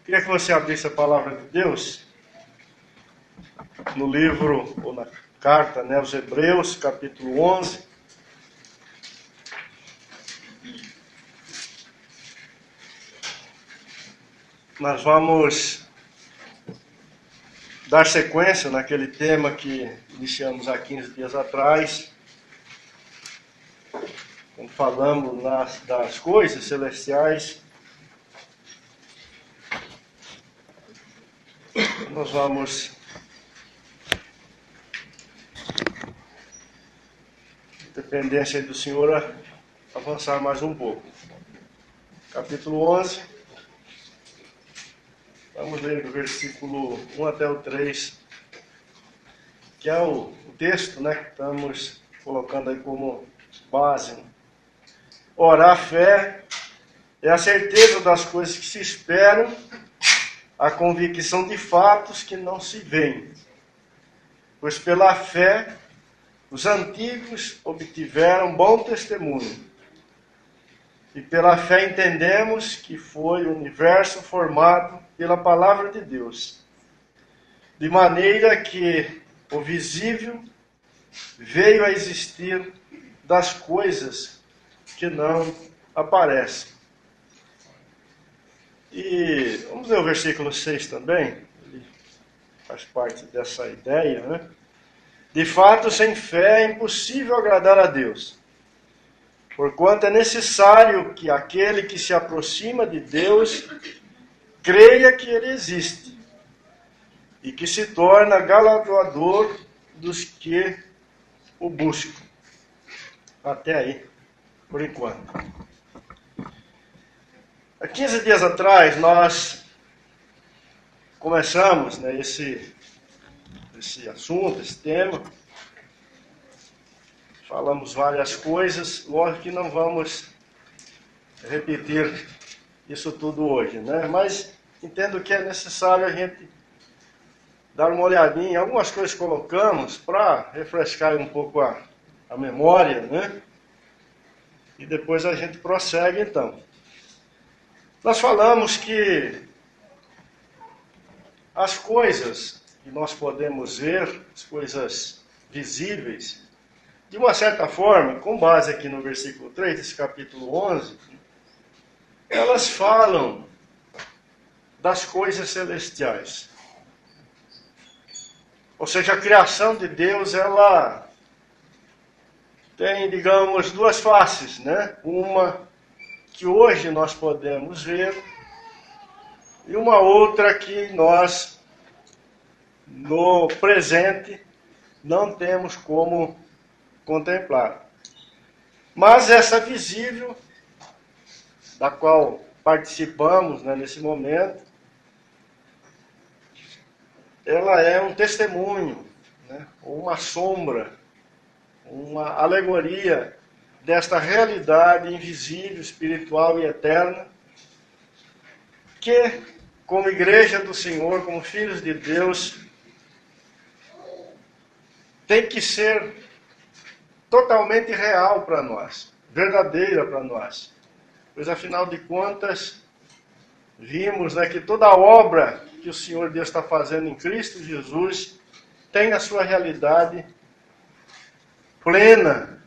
Queria que você abrisse a palavra de Deus no livro, ou na carta, aos Hebreus, capítulo 11. Nós vamos dar sequência naquele tema que iniciamos há 15 dias atrás, quando falamos das coisas celestiais. Nós vamos dependência do Senhor, avançar mais um pouco. Capítulo 11, vamos ler do versículo 1 até o 3, que é o texto, que estamos colocando aí como base. Ora, a fé é a certeza das coisas que se esperam, a convicção de fatos que não se veem. Pois pela fé os antigos obtiveram bom testemunho. E pela fé entendemos que foi o universo formado pela palavra de Deus, de maneira que o visível veio a existir das coisas que não aparecem. E vamos ler o versículo 6 também, ele faz parte dessa ideia, De fato, sem fé é impossível agradar a Deus, porquanto é necessário que aquele que se aproxima de Deus creia que Ele existe e que se torna galardoador dos que o buscam. Até aí, por enquanto. Há 15 dias atrás, nós começamos esse assunto, esse tema. Falamos várias coisas, lógico que não vamos repetir isso tudo hoje, Mas entendo que é necessário a gente dar uma olhadinha em algumas coisas que colocamos para refrescar um pouco a memória, E depois a gente prossegue então. Nós falamos que as coisas que nós podemos ver, as coisas visíveis, de uma certa forma, com base aqui no versículo 3 desse capítulo 11, elas falam das coisas celestiais. Ou seja, a criação de Deus, ela tem, digamos, duas faces, Uma que hoje nós podemos ver e uma outra que nós, no presente, não temos como contemplar. Mas essa visível, da qual participamos nesse momento, ela é um testemunho, ou uma sombra, uma alegoria desta realidade invisível, espiritual e eterna, que, como igreja do Senhor, como filhos de Deus, tem que ser totalmente real para nós, verdadeira para nós. Pois, afinal de contas, vimos que toda a obra que o Senhor Deus está fazendo em Cristo Jesus tem a sua realidade plena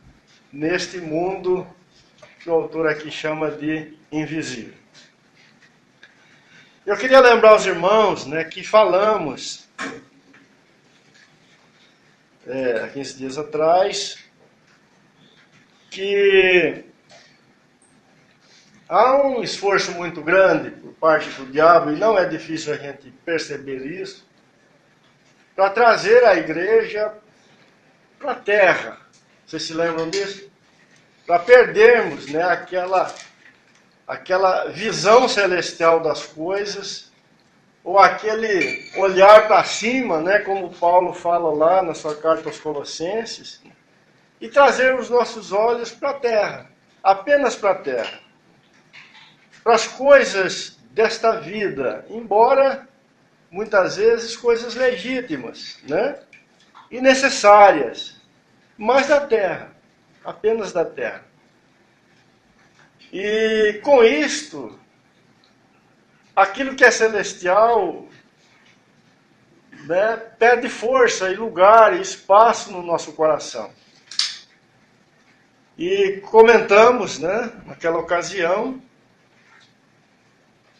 neste mundo que o autor aqui chama de invisível. Eu queria lembrar aos irmãos que falamos há 15 dias atrás que há um esforço muito grande por parte do diabo, e não é difícil a gente perceber isso, para trazer a igreja para a terra. Vocês se lembram disso? Para perdermos aquela visão celestial das coisas, ou aquele olhar para cima, como Paulo fala lá na sua carta aos Colossenses, e trazer os nossos olhos para a terra, apenas para a terra, para as coisas desta vida, embora muitas vezes coisas legítimas, e necessárias, mas da terra, apenas da terra. E com isto, aquilo que é celestial, né, perde força e lugar e espaço no nosso coração. E comentamos, né, naquela ocasião,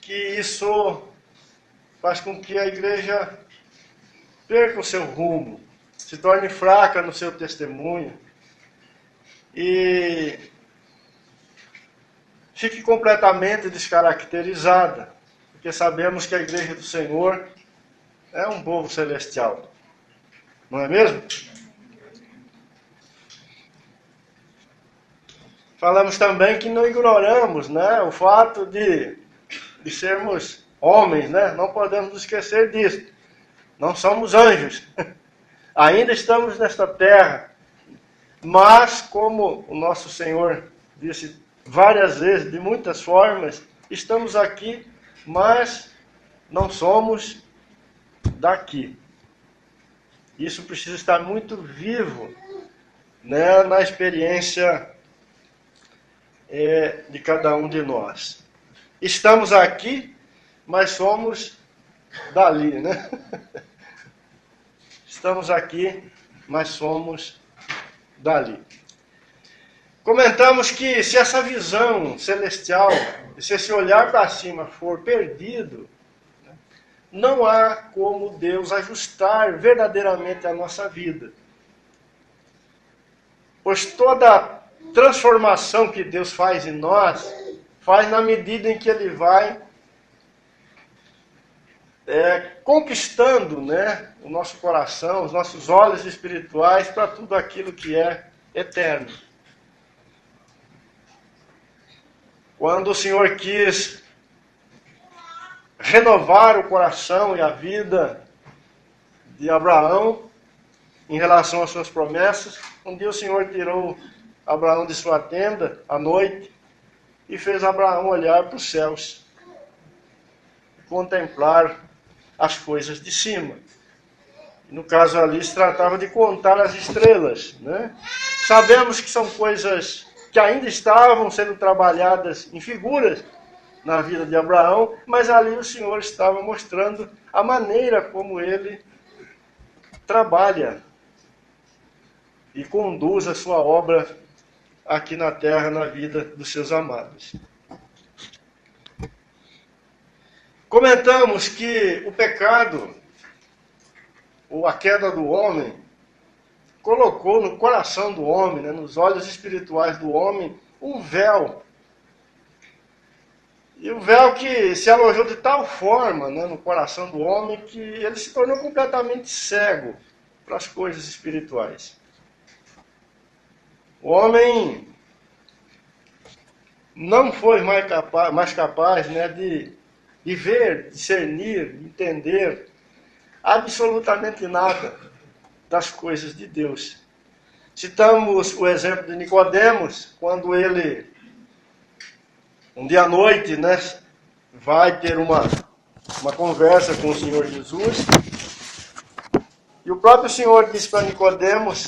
que isso faz com que a igreja perca o seu rumo, se torne fraca no seu testemunho e fique completamente descaracterizada, porque sabemos que a igreja do Senhor é um povo celestial, não é mesmo? Falamos também que não ignoramos, né, o fato de sermos homens, né? Não podemos nos esquecer disso. Não somos anjos. Ainda estamos nesta terra. Mas, como o nosso Senhor disse várias vezes, de muitas formas, estamos aqui, mas não somos daqui. Isso precisa estar muito vivo, né, na experiência de cada um de nós. Estamos aqui, mas somos dali, né? Estamos aqui, mas somos dali. Comentamos que se essa visão celestial, se esse olhar para cima for perdido, não há como Deus ajustar verdadeiramente a nossa vida. Pois toda transformação que Deus faz em nós, faz na medida em que Ele vai conquistando, né, o nosso coração, os nossos olhos espirituais para tudo aquilo que é eterno. Quando o Senhor quis renovar o coração e a vida de Abraão em relação às suas promessas, um dia o Senhor tirou Abraão de sua tenda à noite e fez Abraão olhar para os céus, contemplar as coisas de cima. No caso ali se tratava de contar as estrelas, né? Sabemos que são coisas que ainda estavam sendo trabalhadas em figuras na vida de Abraão, mas ali o Senhor estava mostrando a maneira como ele trabalha e conduz a sua obra aqui na terra, na vida dos seus amados. Comentamos que o pecado, ou a queda do homem, colocou no coração do homem, né, nos olhos espirituais do homem, um véu. E o véu que se alojou de tal forma, né, no coração do homem que ele se tornou completamente cego para as coisas espirituais. O homem não foi mais capaz, né, de ver, discernir, entender absolutamente nada das coisas de Deus. Citamos o exemplo de Nicodemos, quando ele, um dia à noite, né, vai ter uma conversa com o Senhor Jesus, e o próprio Senhor disse para Nicodemos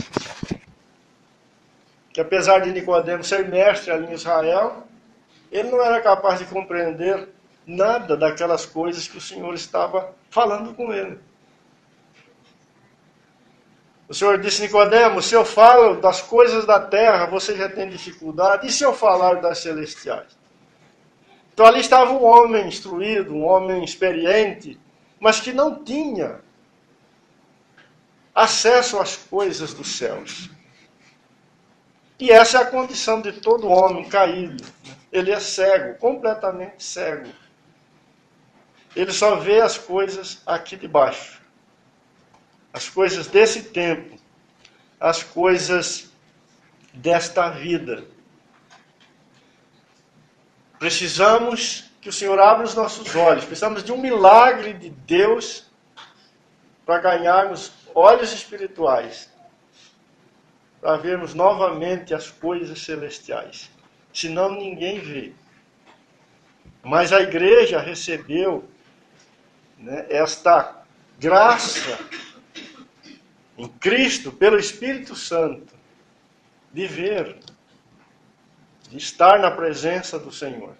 que apesar de Nicodemos ser mestre ali em Israel, ele não era capaz de compreender nada daquelas coisas que o Senhor estava falando com ele. O Senhor disse: Nicodemos, se eu falo das coisas da terra, você já tem dificuldade, e se eu falar das celestiais? Então ali estava um homem instruído, um homem experiente, mas que não tinha acesso às coisas dos céus. E essa é a condição de todo homem caído. Ele é cego, completamente cego. Ele só vê as coisas aqui de baixo. As coisas desse tempo. As coisas desta vida. Precisamos que o Senhor abra os nossos olhos. Precisamos de um milagre de Deus para ganharmos olhos espirituais, para vermos novamente as coisas celestiais. Senão ninguém vê. Mas a igreja recebeu, né, esta graça em Cristo, pelo Espírito Santo, de ver, de estar na presença do Senhor.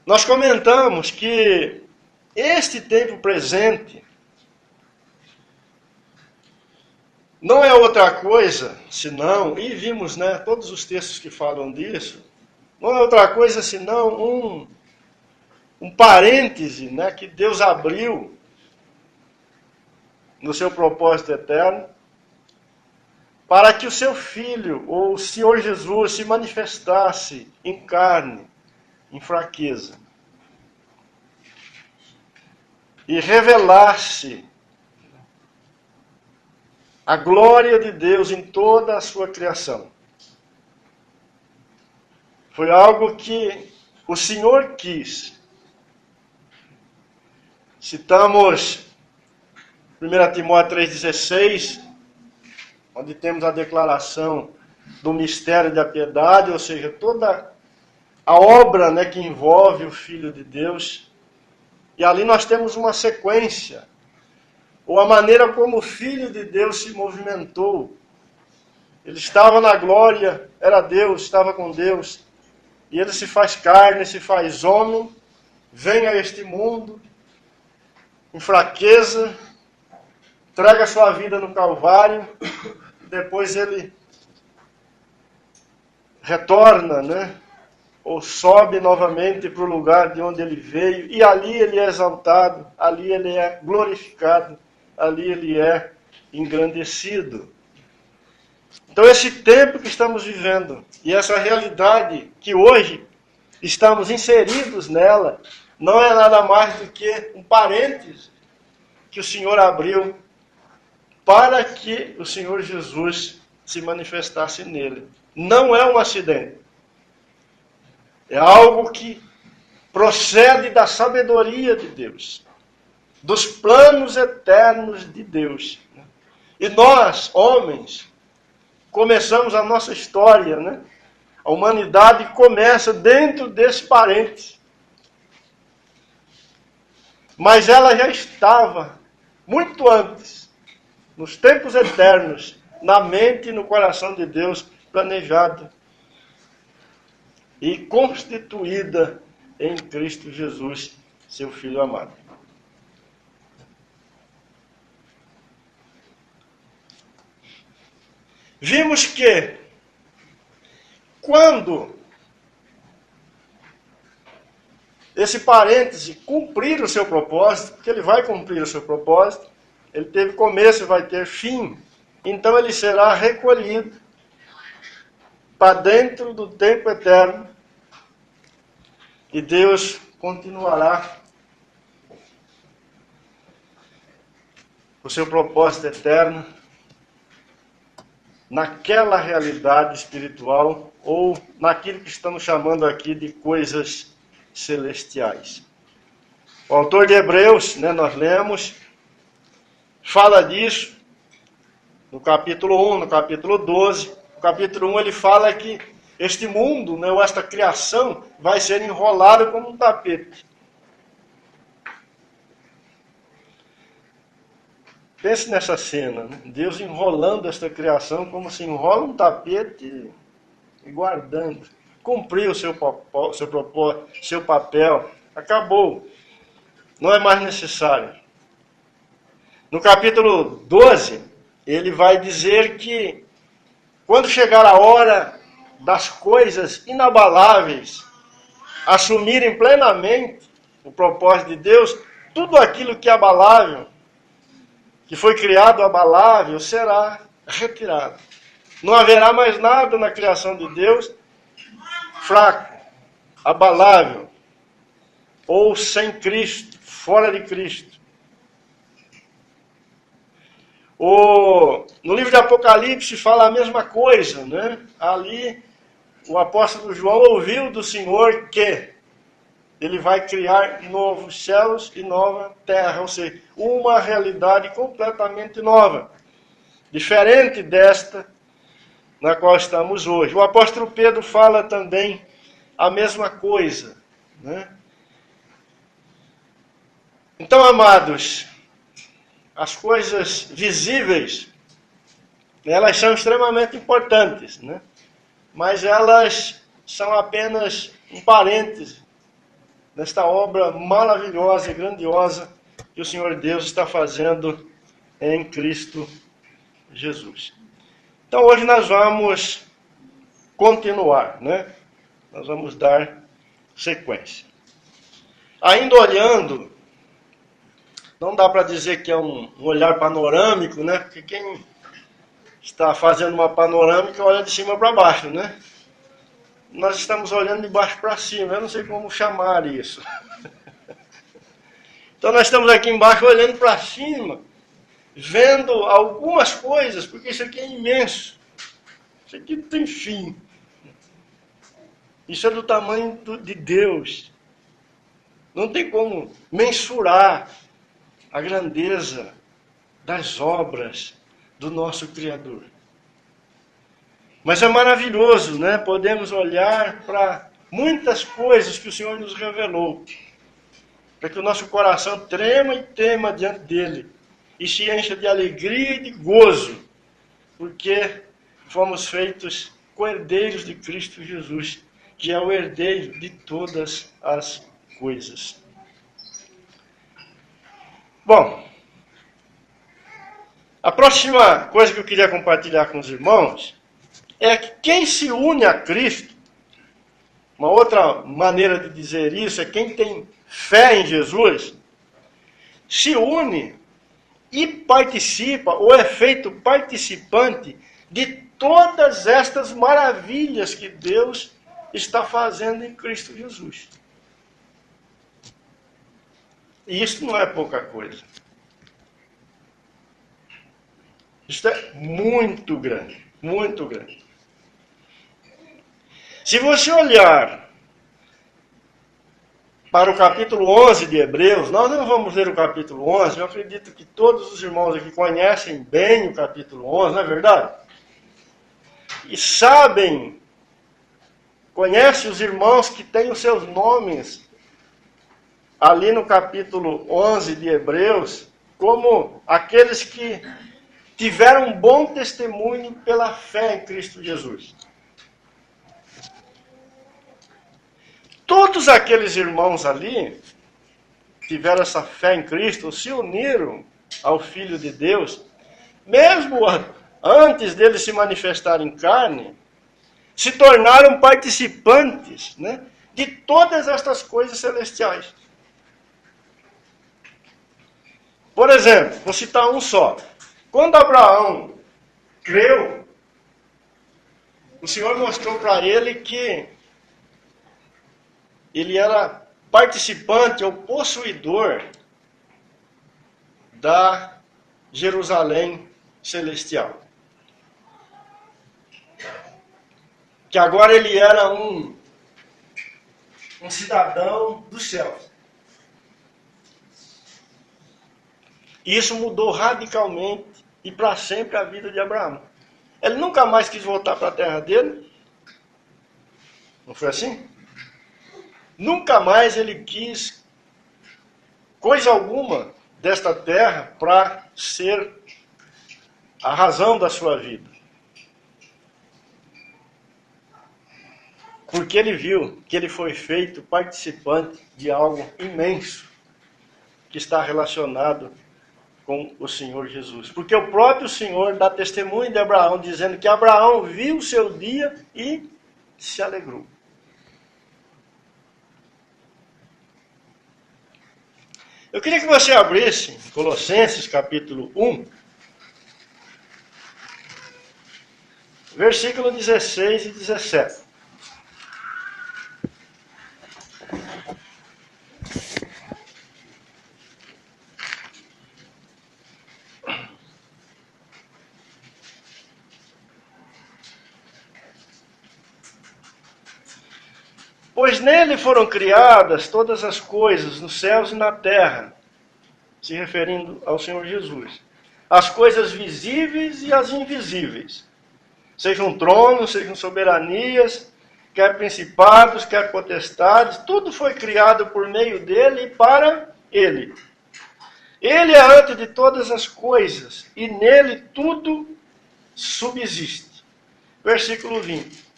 Nós comentamos que este tempo presente não é outra coisa senão, e vimos, né, todos os textos que falam disso, não é outra coisa senão um parêntese, né, que Deus abriu no seu propósito eterno, para que o seu Filho, ou o Senhor Jesus, se manifestasse em carne, em fraqueza, e revelasse a glória de Deus em toda a sua criação. Foi algo que o Senhor quis. Citamos 1 Timóteo 3,16, onde temos a declaração do mistério da piedade, ou seja, toda a obra, né, que envolve o Filho de Deus. E ali nós temos uma sequência, ou a maneira como o Filho de Deus se movimentou. Ele estava na glória, era Deus, estava com Deus, e ele se faz carne, se faz homem, vem a este mundo, em fraqueza, entrega sua vida no Calvário, depois ele retorna, né? Ou sobe novamente para o lugar de onde ele veio, e ali ele é exaltado, ali ele é glorificado, ali ele é engrandecido. Então esse tempo que estamos vivendo, e essa realidade que hoje estamos inseridos nela, não é nada mais do que um parêntese que o Senhor abriu para que o Senhor Jesus se manifestasse nele. Não é um acidente. É algo que procede da sabedoria de Deus, dos planos eternos de Deus. E nós, homens, começamos a nossa história, né? A humanidade começa dentro desse parênteses. Mas ela já estava, muito antes, nos tempos eternos, na mente e no coração de Deus, planejada e constituída em Cristo Jesus, seu Filho amado. Vimos que, quando esse parêntese cumprir o seu propósito, porque ele vai cumprir o seu propósito, ele teve começo e vai ter fim, então ele será recolhido para dentro do tempo eterno, e Deus continuará o seu propósito eterno naquela realidade espiritual, ou naquilo que estamos chamando aqui de coisas celestiais. O autor de Hebreus, né, nós lemos, fala disso no capítulo 1, no capítulo 12. No capítulo 1 ele fala que este mundo, né, ou esta criação, vai ser enrolado como um tapete. Pense nessa cena, né? Deus enrolando esta criação como se enrola um tapete e guardando. Cumpriu o seu propósito, seu papel, acabou. Não é mais necessário. No capítulo 12, ele vai dizer que quando chegar a hora das coisas inabaláveis assumirem plenamente o propósito de Deus, tudo aquilo que é abalável, que foi criado abalável, será retirado. Não haverá mais nada na criação de Deus fraco, abalável, ou sem Cristo, fora de Cristo. No livro de Apocalipse fala a mesma coisa, né? Ali o apóstolo João ouviu do Senhor que ele vai criar novos céus e nova terra, ou seja, uma realidade completamente nova, diferente desta na qual estamos hoje. O apóstolo Pedro fala também a mesma coisa, né? Então, amados, as coisas visíveis, elas são extremamente importantes, né? Mas elas são apenas um parêntese nesta obra maravilhosa e grandiosa que o Senhor Deus está fazendo em Cristo Jesus. Então hoje nós vamos continuar, né? Nós vamos dar sequência. Ainda olhando, não dá para dizer que é um olhar panorâmico, né? Porque quem está fazendo uma panorâmica olha de cima para baixo, né? Nós estamos olhando de baixo para cima, eu não sei como chamar isso. Então nós estamos aqui embaixo olhando para cima, vendo algumas coisas, porque isso aqui é imenso. Isso aqui não tem fim. Isso é do tamanho de Deus. Não tem como mensurar a grandeza das obras do nosso Criador. Mas é maravilhoso, né? Podemos olhar para muitas coisas que o Senhor nos revelou, para que o nosso coração trema e tema diante dele, e se encha de alegria e de gozo, porque fomos feitos co-herdeiros de Cristo Jesus, que é o herdeiro de todas as coisas. Bom, a próxima coisa que eu queria compartilhar com os irmãos é que quem se une a Cristo, uma outra maneira de dizer isso é quem tem fé em Jesus, se une e participa, ou é feito participante de todas estas maravilhas que Deus está fazendo em Cristo Jesus. E isso não é pouca coisa. Isso é muito grande, muito grande. Se você olhar para o capítulo 11 de Hebreus, nós não vamos ler o capítulo 11, eu acredito que todos os irmãos aqui conhecem bem o capítulo 11, não é verdade? E sabem, conhecem os irmãos que têm os seus nomes ali no capítulo 11 de Hebreus, como aqueles que tiveram um bom testemunho pela fé em Cristo Jesus. Todos aqueles irmãos ali tiveram essa fé em Cristo, se uniram ao Filho de Deus, mesmo antes dele se manifestar em carne, se tornaram participantes, né, de todas estas coisas celestiais. Por exemplo, vou citar um só. Quando Abraão creu, o Senhor mostrou para ele que ele era participante ou possuidor da Jerusalém celestial. Que agora ele era um cidadão dos céus. Isso mudou radicalmente e para sempre a vida de Abraão. Ele nunca mais quis voltar para a terra dele. Não foi assim? Nunca mais ele quis coisa alguma desta terra para ser a razão da sua vida. Porque ele viu que ele foi feito participante de algo imenso que está relacionado com o Senhor Jesus. Porque o próprio Senhor dá testemunho de Abraão, dizendo que Abraão viu o seu dia e se alegrou. Eu queria que você abrisse Colossenses capítulo 1, versículo 16 e 17. Pois nele foram criadas todas as coisas, nos céus e na terra, se referindo ao Senhor Jesus. As coisas visíveis e as invisíveis. Sejam tronos, sejam soberanias, quer principados, quer potestades, tudo foi criado por meio dele e para ele. Ele é antes de todas as coisas, e nele tudo subsiste. Versículo 20.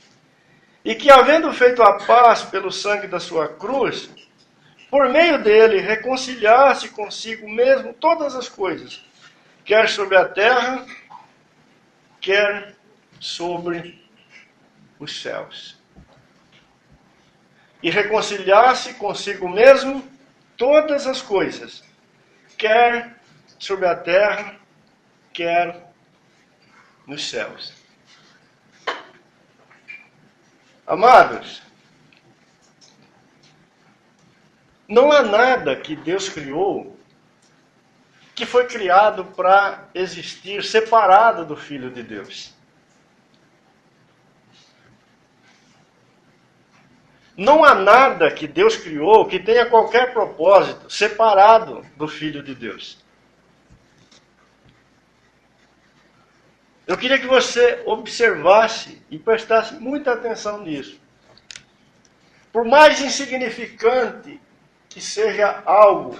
E que, havendo feito a paz pelo sangue da sua cruz, por meio dele, reconciliar-se consigo mesmo todas as coisas, quer sobre a terra, quer sobre os céus. E reconciliar-se consigo mesmo todas as coisas, quer sobre a terra, quer nos céus. Amados, não há nada que Deus criou que foi criado para existir separado do Filho de Deus. Não há nada que Deus criou que tenha qualquer propósito separado do Filho de Deus. Eu queria que você observasse e prestasse muita atenção nisso. Por mais insignificante que seja algo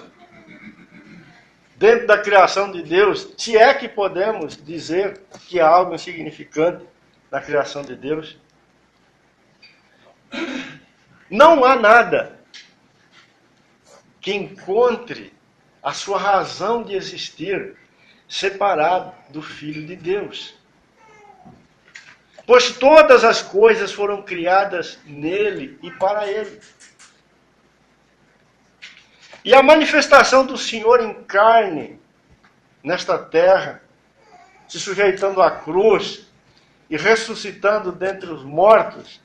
dentro da criação de Deus, se é que podemos dizer que há algo insignificante na criação de Deus, não há nada que encontre a sua razão de existir separado do Filho de Deus. Pois todas as coisas foram criadas nele e para ele. E a manifestação do Senhor em carne, nesta terra, se sujeitando à cruz e ressuscitando dentre os mortos,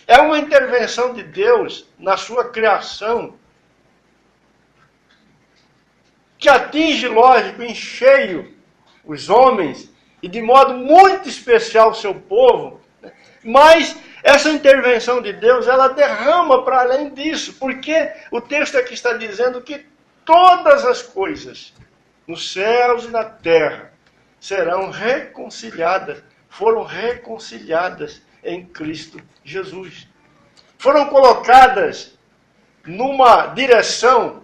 é uma intervenção de Deus na sua criação, que atinge, lógico, em cheio os homens, e de modo muito especial o seu povo, mas essa intervenção de Deus, ela derrama para além disso, porque o texto aqui está dizendo que todas as coisas, nos céus e na terra, serão reconciliadas, foram reconciliadas em Cristo Jesus. Foram colocadas numa direção,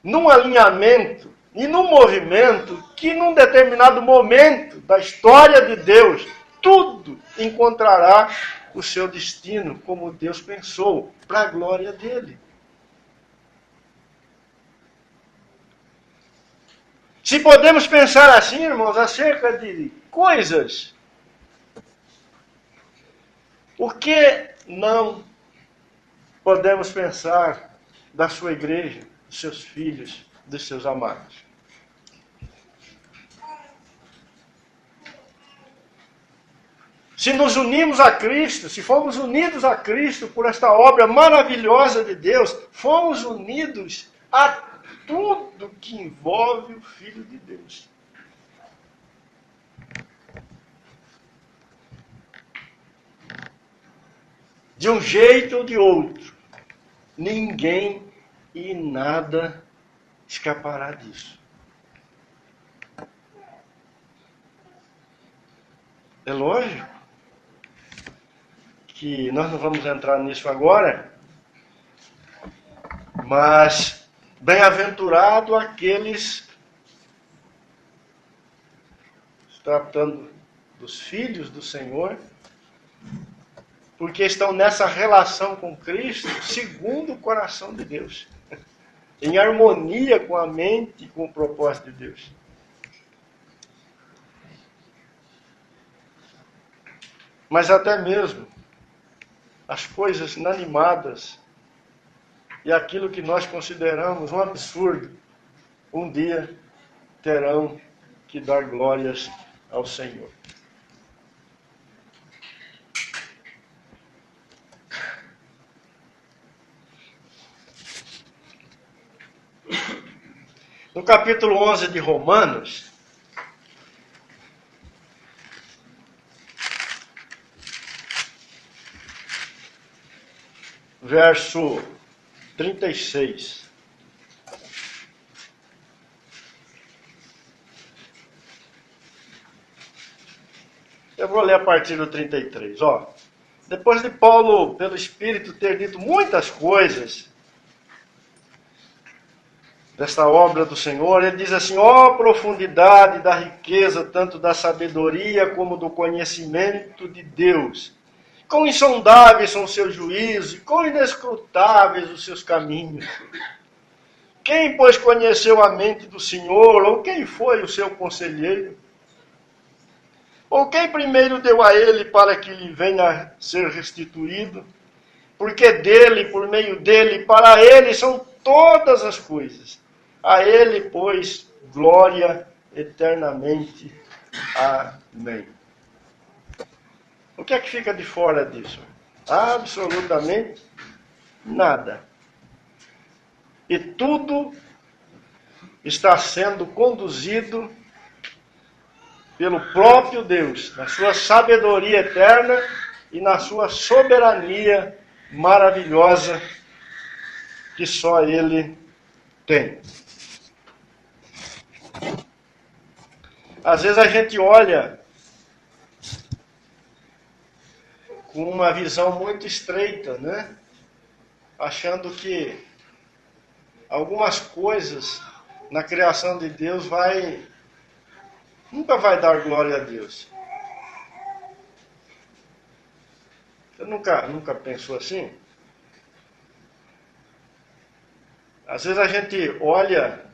num alinhamento e num movimento que num determinado momento da história de Deus, tudo encontrará o seu destino como Deus pensou, para a glória dele. Se podemos pensar assim, irmãos, acerca de coisas, o que não podemos pensar da sua igreja, dos seus filhos, dos seus amados? Se nos unimos a Cristo, se fomos unidos a Cristo por esta obra maravilhosa de Deus, fomos unidos a tudo que envolve o Filho de Deus. De um jeito ou de outro, ninguém e nada escapará disso. É lógico que nós não vamos entrar nisso agora, mas bem-aventurado aqueles, tratando dos filhos do Senhor, porque estão nessa relação com Cristo, segundo o coração de Deus, em harmonia com a mente e com o propósito de Deus. Mas até mesmo as coisas inanimadas e aquilo que nós consideramos um absurdo, um dia terão que dar glórias ao Senhor. No capítulo 11 de Romanos, verso 36. Eu vou ler a partir do 33. Depois de Paulo, pelo Espírito, ter dito muitas coisas desta obra do Senhor, ele diz assim: ó profundidade da riqueza, tanto da sabedoria como do conhecimento de Deus! Quão insondáveis são os seus juízos, quão inescrutáveis os seus caminhos. Quem, pois, conheceu a mente do Senhor, ou quem foi o seu conselheiro? Ou quem primeiro deu a ele para que lhe venha a ser restituído? Porque dele, por meio dele, para ele são todas as coisas. A ele, pois, glória eternamente. Amém. O que é que fica de fora disso? Absolutamente nada. E tudo está sendo conduzido pelo próprio Deus, na sua sabedoria eterna e na sua soberania maravilhosa que só Ele tem. Às vezes a gente olha com uma visão muito estreita, né? Achando que algumas coisas na criação de Deus nunca vai dar glória a Deus. Você nunca pensou assim? Às vezes a gente olha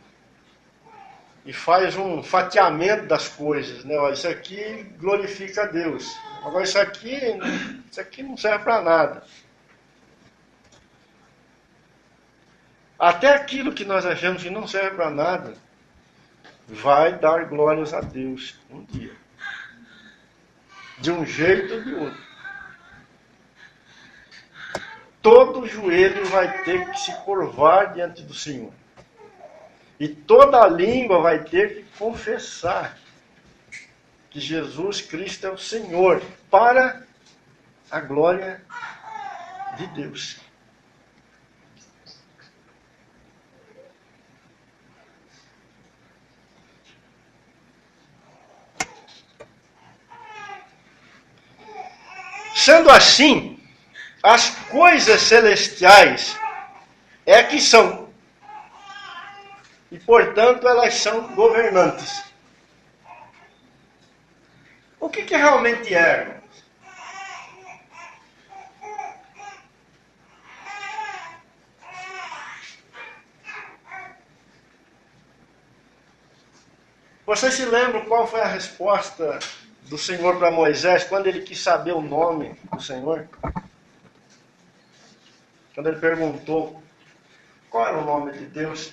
e faz um fatiamento das coisas, né? Olha, isso aqui glorifica a Deus. Agora isso aqui não serve para nada. Até aquilo que nós achamos que não serve para nada vai dar glórias a Deus um dia. De um jeito ou de outro. Todo joelho vai ter que se curvar diante do Senhor. E toda língua vai ter que confessar que Jesus Cristo é o Senhor, para a glória de Deus. Sendo assim, as coisas celestiais é que são. E, portanto, elas são governantes. O que realmente é, irmãos? Vocês se lembram qual foi a resposta do Senhor para Moisés quando ele quis saber o nome do Senhor? Quando ele perguntou qual era o nome de Deus,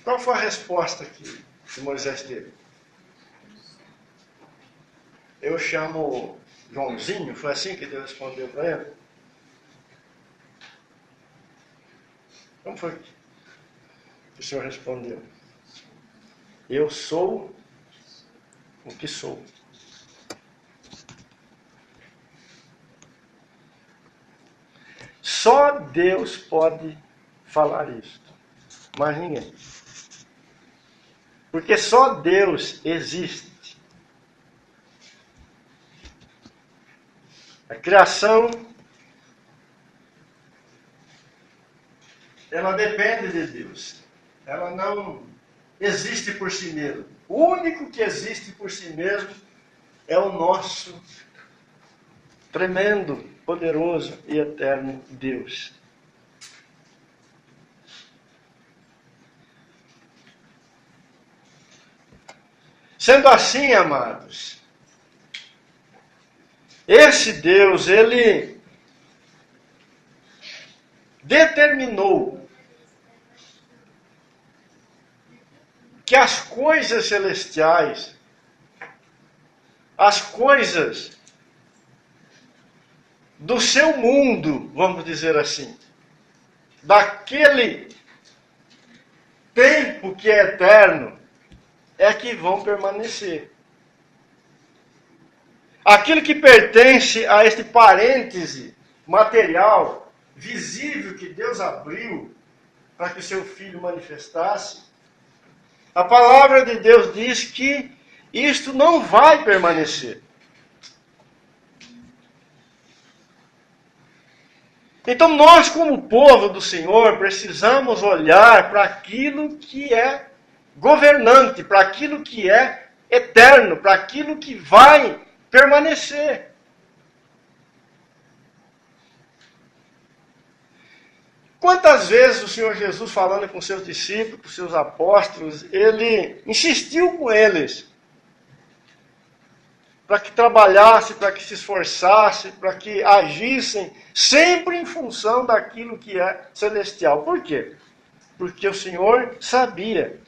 qual foi a resposta que Moisés teve? Eu chamo Joãozinho, foi assim que Deus respondeu para ele? Como foi que o Senhor respondeu? Eu sou o que sou. Só Deus pode falar isso, mas ninguém. Porque só Deus existe. A criação, ela depende de Deus. Ela não existe por si mesma. O único que existe por si mesmo é o nosso tremendo, poderoso e eterno Deus. Sendo assim, amados, esse Deus, ele determinou que as coisas celestiais, as coisas do seu mundo, vamos dizer assim, daquele tempo que é eterno, é que vão permanecer. Aquilo que pertence a este parêntese material, visível, que Deus abriu para que o seu Filho manifestasse, a palavra de Deus diz que isto não vai permanecer. Então nós, como povo do Senhor, precisamos olhar para aquilo que é governante, para aquilo que é eterno, para aquilo que vai permanecer. Quantas vezes o Senhor Jesus, falando com seus discípulos, com seus apóstolos, ele insistiu com eles para que trabalhassem, para que se esforçassem, para que agissem, sempre em função daquilo que é celestial. Por quê? Porque o Senhor sabia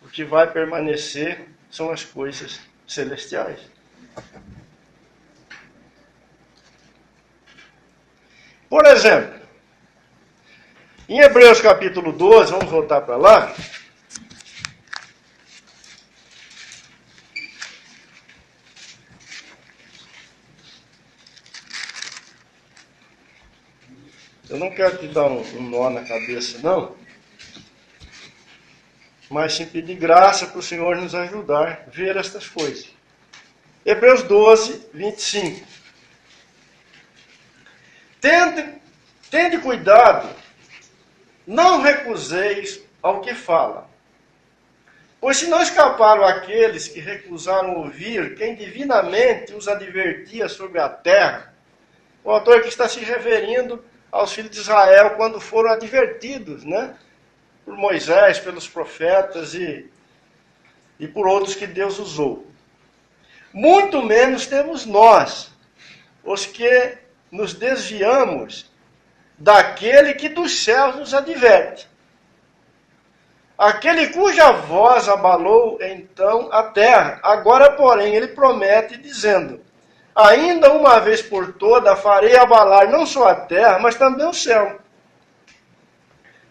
o que vai permanecer são as coisas celestiais. Por exemplo, em Hebreus capítulo 12, vamos voltar para lá. Eu não quero te dar um nó na cabeça, não. Mas sim pedir graça para o Senhor nos ajudar a ver estas coisas. Hebreus 12, 25. Tende cuidado, não recuseis ao que fala. Pois se não escaparam aqueles que recusaram ouvir quem divinamente os advertia sobre a terra, o autor aqui está se referindo aos filhos de Israel quando foram advertidos, né? Por Moisés, pelos profetas e por outros que Deus usou. Muito menos temos nós, os que nos desviamos daquele que dos céus nos adverte. Aquele cuja voz abalou então a terra. Agora, porém, ele promete dizendo: ainda uma vez por toda farei abalar não só a terra, mas também o céu.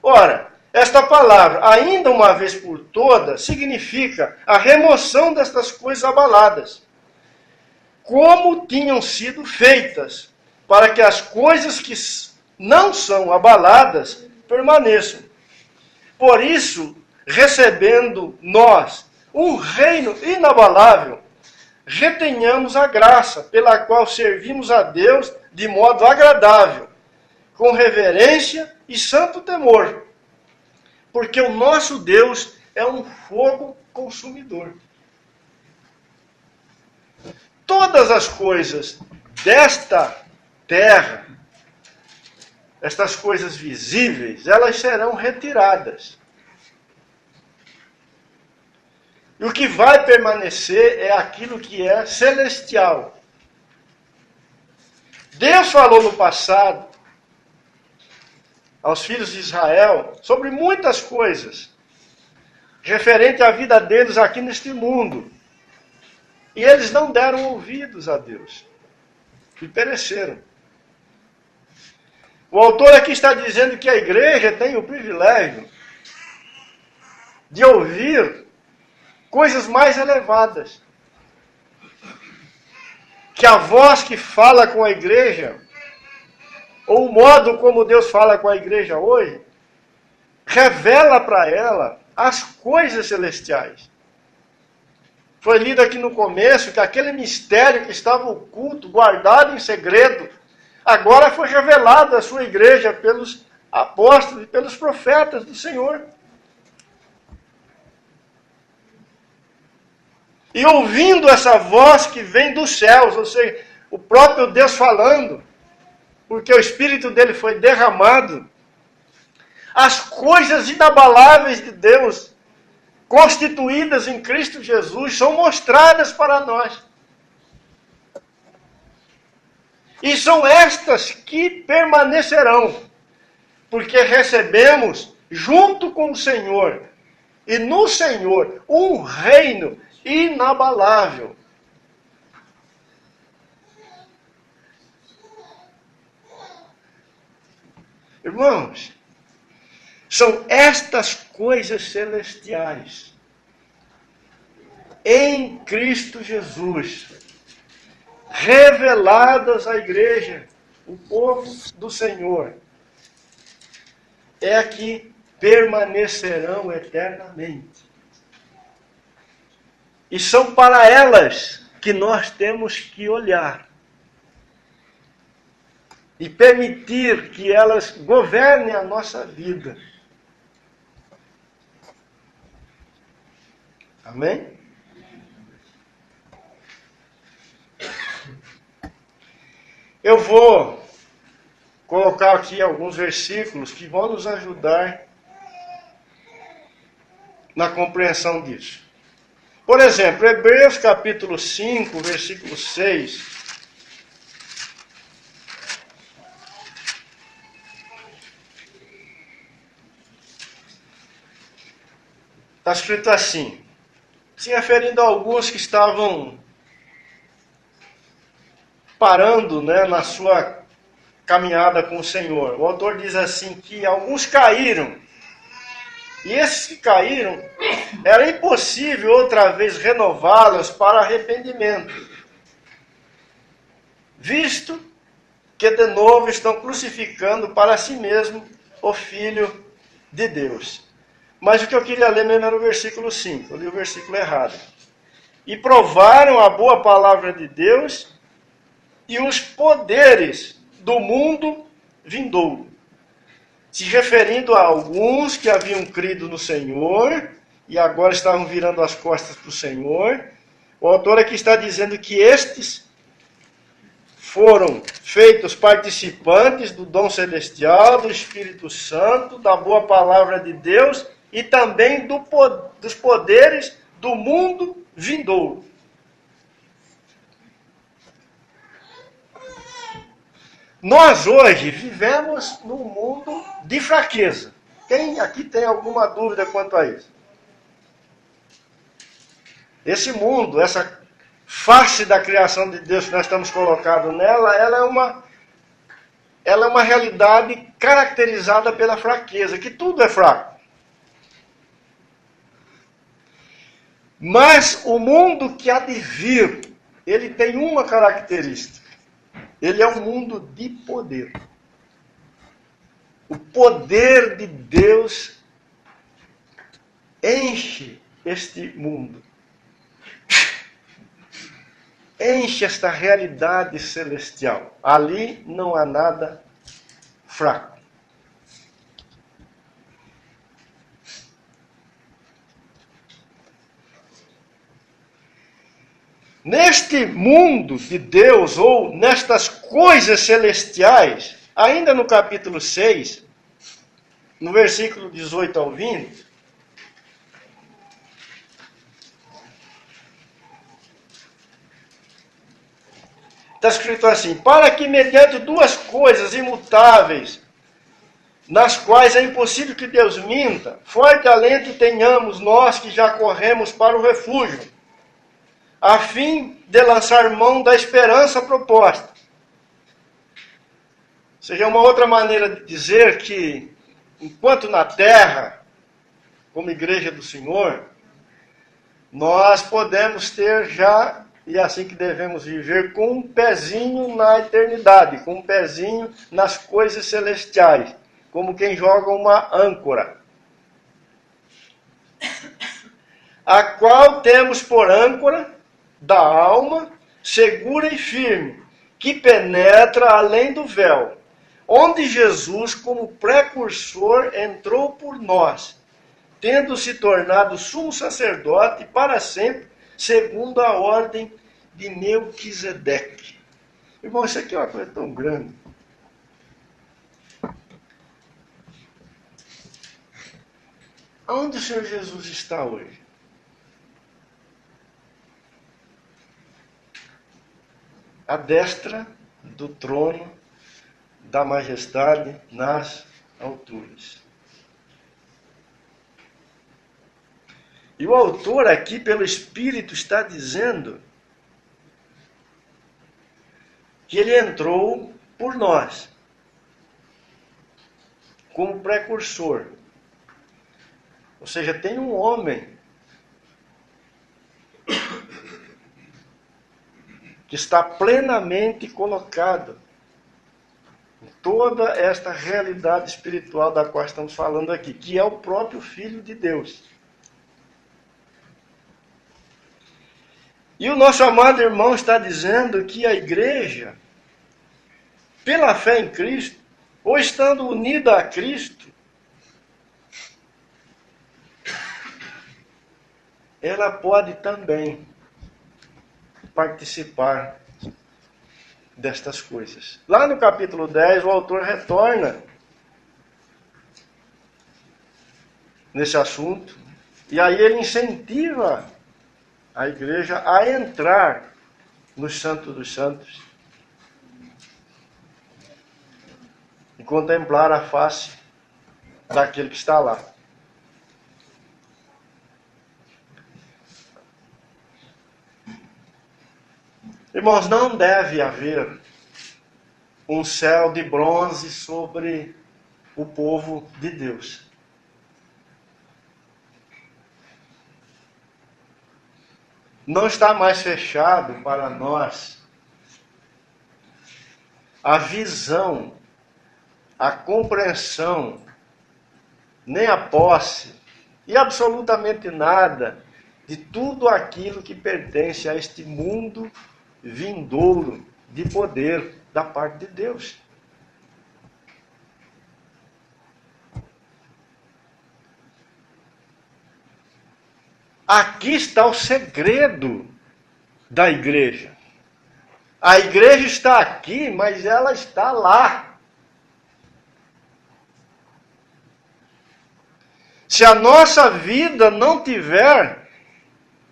Ora, esta palavra, ainda uma vez por todas, significa a remoção destas coisas abaladas, como tinham sido feitas, para que as coisas que não são abaladas permaneçam. Por isso, recebendo nós um reino inabalável, retenhamos a graça pela qual servimos a Deus de modo agradável, com reverência e santo temor. Porque o nosso Deus é um fogo consumidor. Todas as coisas desta terra, estas coisas visíveis, elas serão retiradas. E o que vai permanecer é aquilo que é celestial. Deus falou no passado aos filhos de Israel sobre muitas coisas referente à vida deles aqui neste mundo. E eles não deram ouvidos a Deus e pereceram. O autor aqui está dizendo que a igreja tem o privilégio de ouvir coisas mais elevadas. Que a voz que fala com a igreja, ou o modo como Deus fala com a igreja hoje, revela para ela as coisas celestiais. Foi lido aqui no começo que aquele mistério que estava oculto, guardado em segredo, agora foi revelado à sua igreja pelos apóstolos e pelos profetas do Senhor. E ouvindo essa voz que vem dos céus, ou seja, o próprio Deus falando, porque o Espírito dele foi derramado, as coisas inabaláveis de Deus, constituídas em Cristo Jesus, são mostradas para nós. E são estas que permanecerão, porque recebemos, junto com o Senhor, e no Senhor, um reino inabalável. Irmãos, são estas coisas celestiais em Cristo Jesus, reveladas à igreja, o povo do Senhor, é que permanecerão eternamente. E são para elas que nós temos que olhar e permitir que elas governem a nossa vida. Amém? Eu vou colocar aqui alguns versículos que vão nos ajudar na compreensão disso. Por exemplo, Hebreus capítulo 5, versículo 6. Está escrito assim, se referindo a alguns que estavam parando, né, na sua caminhada com o Senhor. O autor diz assim que alguns caíram. E esses que caíram, era impossível outra vez renová-los para arrependimento, visto que de novo estão crucificando para si mesmo o Filho de Deus. Mas o que eu queria ler mesmo era o versículo 5, eu li o versículo errado. E provaram a boa palavra de Deus e os poderes do mundo vindouro. Se referindo a alguns que haviam crido no Senhor e agora estavam virando as costas para o Senhor, o autor aqui está dizendo que estes foram feitos participantes do dom celestial, do Espírito Santo, da boa palavra de Deus e também dos poderes do mundo vindouro. Nós hoje vivemos num mundo de fraqueza. Quem aqui tem alguma dúvida quanto a isso? Esse mundo, essa face da criação de Deus que nós estamos colocados nela, ela é uma realidade caracterizada pela fraqueza, que tudo é fraco. Mas o mundo que há de vir, ele tem uma característica. Ele é um mundo de poder. O poder de Deus enche este mundo. Enche esta realidade celestial. Ali não há nada fraco. Neste mundo de Deus, ou nestas coisas celestiais, ainda no capítulo 6, no versículo 18 ao 20, está escrito assim, para que mediante duas coisas imutáveis, nas quais é impossível que Deus minta, forte alento tenhamos nós que já corremos para o refúgio, a fim de lançar mão da esperança proposta. Ou seja, uma outra maneira de dizer que, enquanto na terra, como igreja do Senhor, nós podemos ter já, e é assim que devemos viver, com um pezinho na eternidade, com um pezinho nas coisas celestiais, como quem joga uma âncora, a qual temos por âncora da alma, segura e firme, que penetra além do véu, onde Jesus, como precursor, entrou por nós, tendo se tornado sumo sacerdote para sempre, segundo a ordem de Melquisedeque. Irmão, isso aqui é uma coisa tão grande. Onde o Senhor Jesus está hoje? À destra do trono da majestade nas alturas. E o autor aqui, pelo Espírito, está dizendo que ele entrou por nós, como precursor. Ou seja, tem um homem que está plenamente colocado em toda esta realidade espiritual da qual estamos falando aqui, que é o próprio Filho de Deus. E o nosso amado irmão está dizendo que a igreja, pela fé em Cristo, ou estando unida a Cristo, ela pode também participar destas coisas. Lá no capítulo 10, o autor retorna nesse assunto, e aí ele incentiva a igreja a entrar no Santo dos Santos e contemplar a face daquele que está lá. Irmãos, não deve haver um céu de bronze sobre o povo de Deus. Não está mais fechado para nós a visão, a compreensão, nem a posse e absolutamente nada de tudo aquilo que pertence a este mundo vindouro de poder da parte de Deus. Aqui está o segredo da igreja. A igreja está aqui, mas ela está lá. Se a nossa vida não tiver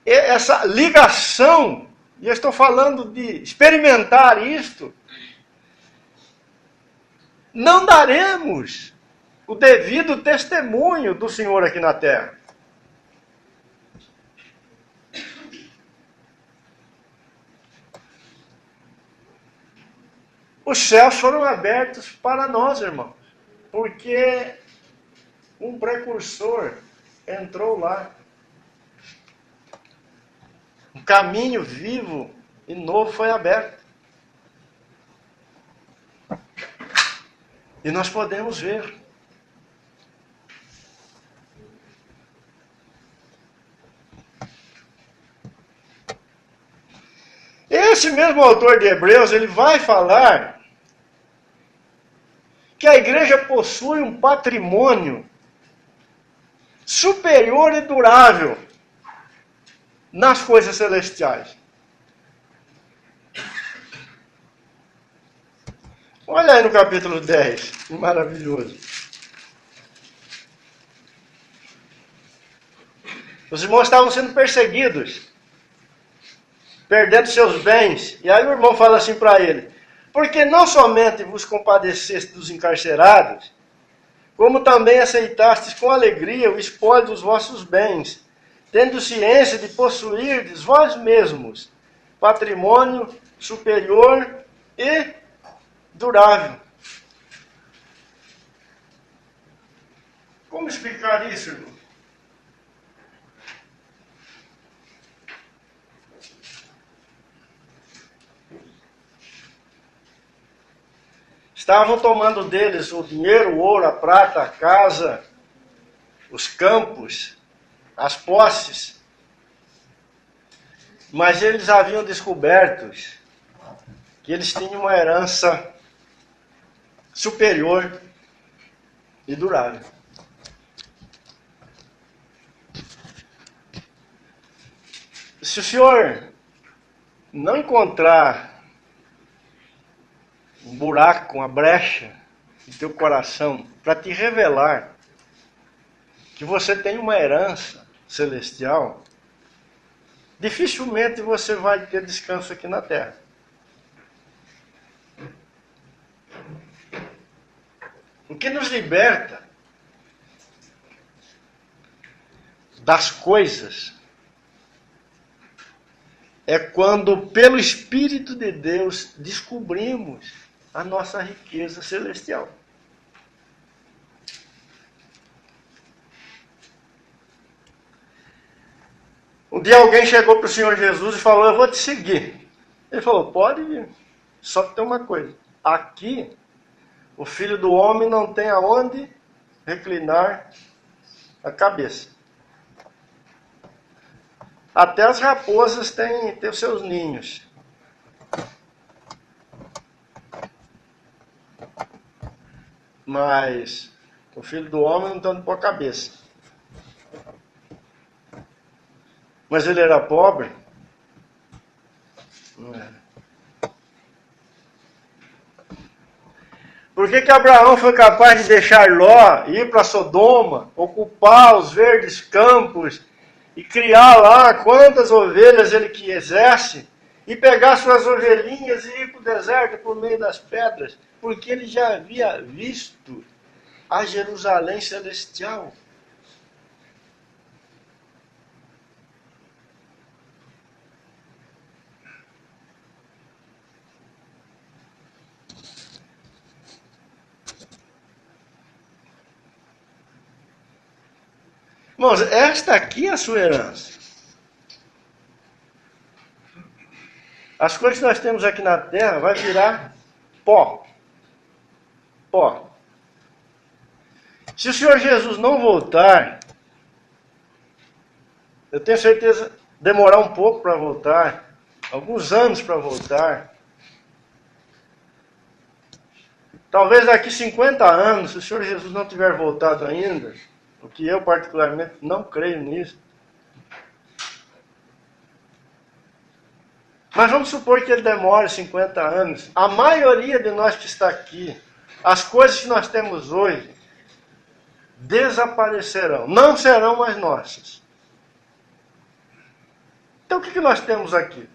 essa ligação, e eu estou falando de experimentar isto, não daremos o devido testemunho do Senhor aqui na terra. Os céus foram abertos para nós, irmãos, porque um precursor entrou lá. Um caminho vivo e novo foi aberto. E nós podemos ver. Esse mesmo autor de Hebreus, ele vai falar que a igreja possui um patrimônio superior e durável nas coisas celestiais. Olha aí no capítulo 10, que maravilhoso. Os irmãos estavam sendo perseguidos, perdendo seus bens. E aí o irmão fala assim para ele: porque não somente vos compadeceste dos encarcerados, como também aceitastes com alegria o espólio dos vossos bens, tendo ciência de possuirdes vós mesmos patrimônio superior e durável. Como explicar isso, irmão? Estavam tomando deles o dinheiro, o ouro, a prata, a casa, os campos, as posses. Mas eles haviam descoberto que eles tinham uma herança superior e durável. Se o senhor não encontrar um buraco, uma brecha no teu coração para te revelar que você tem uma herança celestial, dificilmente você vai ter descanso aqui na terra. O que nos liberta das coisas é quando, pelo Espírito de Deus, descobrimos a nossa riqueza celestial. Um dia alguém chegou para o Senhor Jesus e falou: eu vou te seguir. Ele falou: pode vir, só que tem uma coisa. Aqui, o Filho do Homem não tem aonde reclinar a cabeça. Até as raposas têm os seus ninhos. Mas o Filho do Homem não tem onde pôr a cabeça. Mas ele era pobre? Não era. Por que Abraão foi capaz de deixar Ló ir para Sodoma, ocupar os verdes campos e criar lá quantas ovelhas ele quisesse e pegar suas ovelhinhas e ir para o deserto por meio das pedras? Porque ele já havia visto a Jerusalém celestial. Irmãos, esta aqui é a sua herança. As coisas que nós temos aqui na terra vai virar pó. Pó. Se o Senhor Jesus não voltar, eu tenho certeza demorar um pouco para voltar, alguns anos para voltar. Talvez daqui 50 anos, se o Senhor Jesus não tiver voltado ainda, o que eu particularmente não creio nisso. Mas vamos supor que ele demore 50 anos. A maioria de nós que está aqui, as coisas que nós temos hoje, desaparecerão. Não serão mais nossas. Então o que nós temos aqui?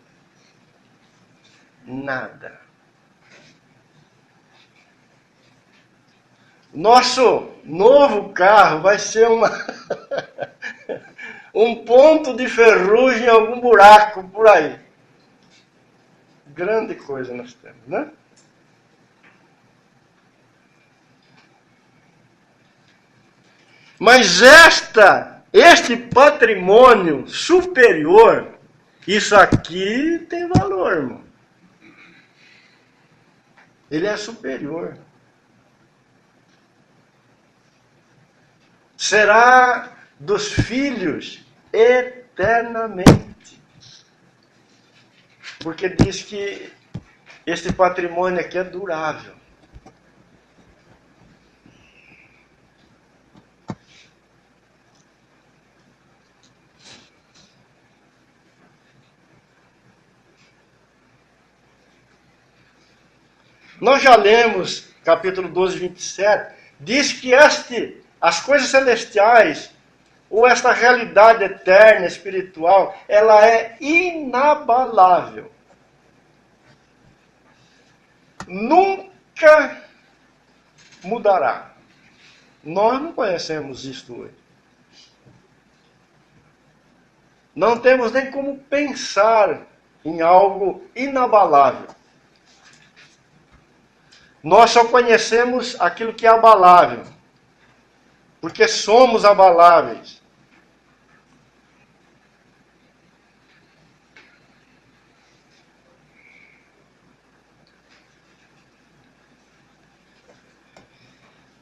Nada. Nosso novo carro vai ser um ponto de ferrugem em algum buraco por aí. Grande coisa nós temos, né? Mas este patrimônio superior, isso aqui tem valor, irmão. Ele é superior. Será dos filhos eternamente. Porque diz que este patrimônio aqui é durável. Nós já lemos, capítulo 12, 27, diz que as coisas celestiais, ou esta realidade eterna, espiritual, ela é inabalável. Nunca mudará. Nós não conhecemos isto hoje. Não temos nem como pensar em algo inabalável. Nós só conhecemos aquilo que é abalável, porque somos abaláveis.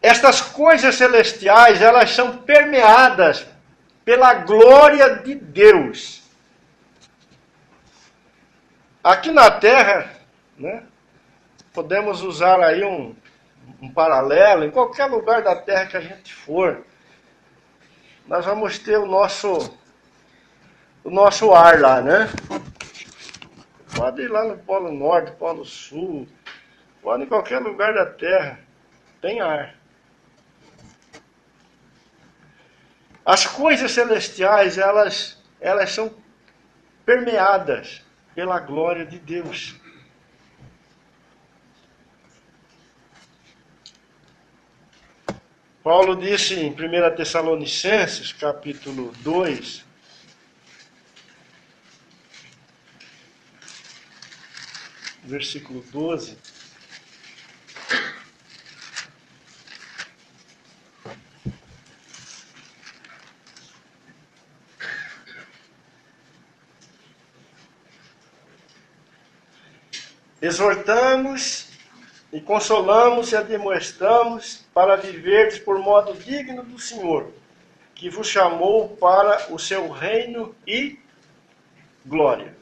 Estas coisas celestiais, elas são permeadas pela glória de Deus. Aqui na Terra, né, podemos usar aí um paralelo, em qualquer lugar da Terra que a gente for, nós vamos ter o nosso ar lá, né? Pode ir lá no Polo Norte, Polo Sul, pode ir em qualquer lugar da Terra, tem ar. As coisas celestiais, elas são permeadas pela glória de Deus. Paulo disse em 1 Tessalonicenses, capítulo 2, versículo 12, exortamos e consolamos e admoestamos para viverdes por modo digno do Senhor, que vos chamou para o seu reino e glória.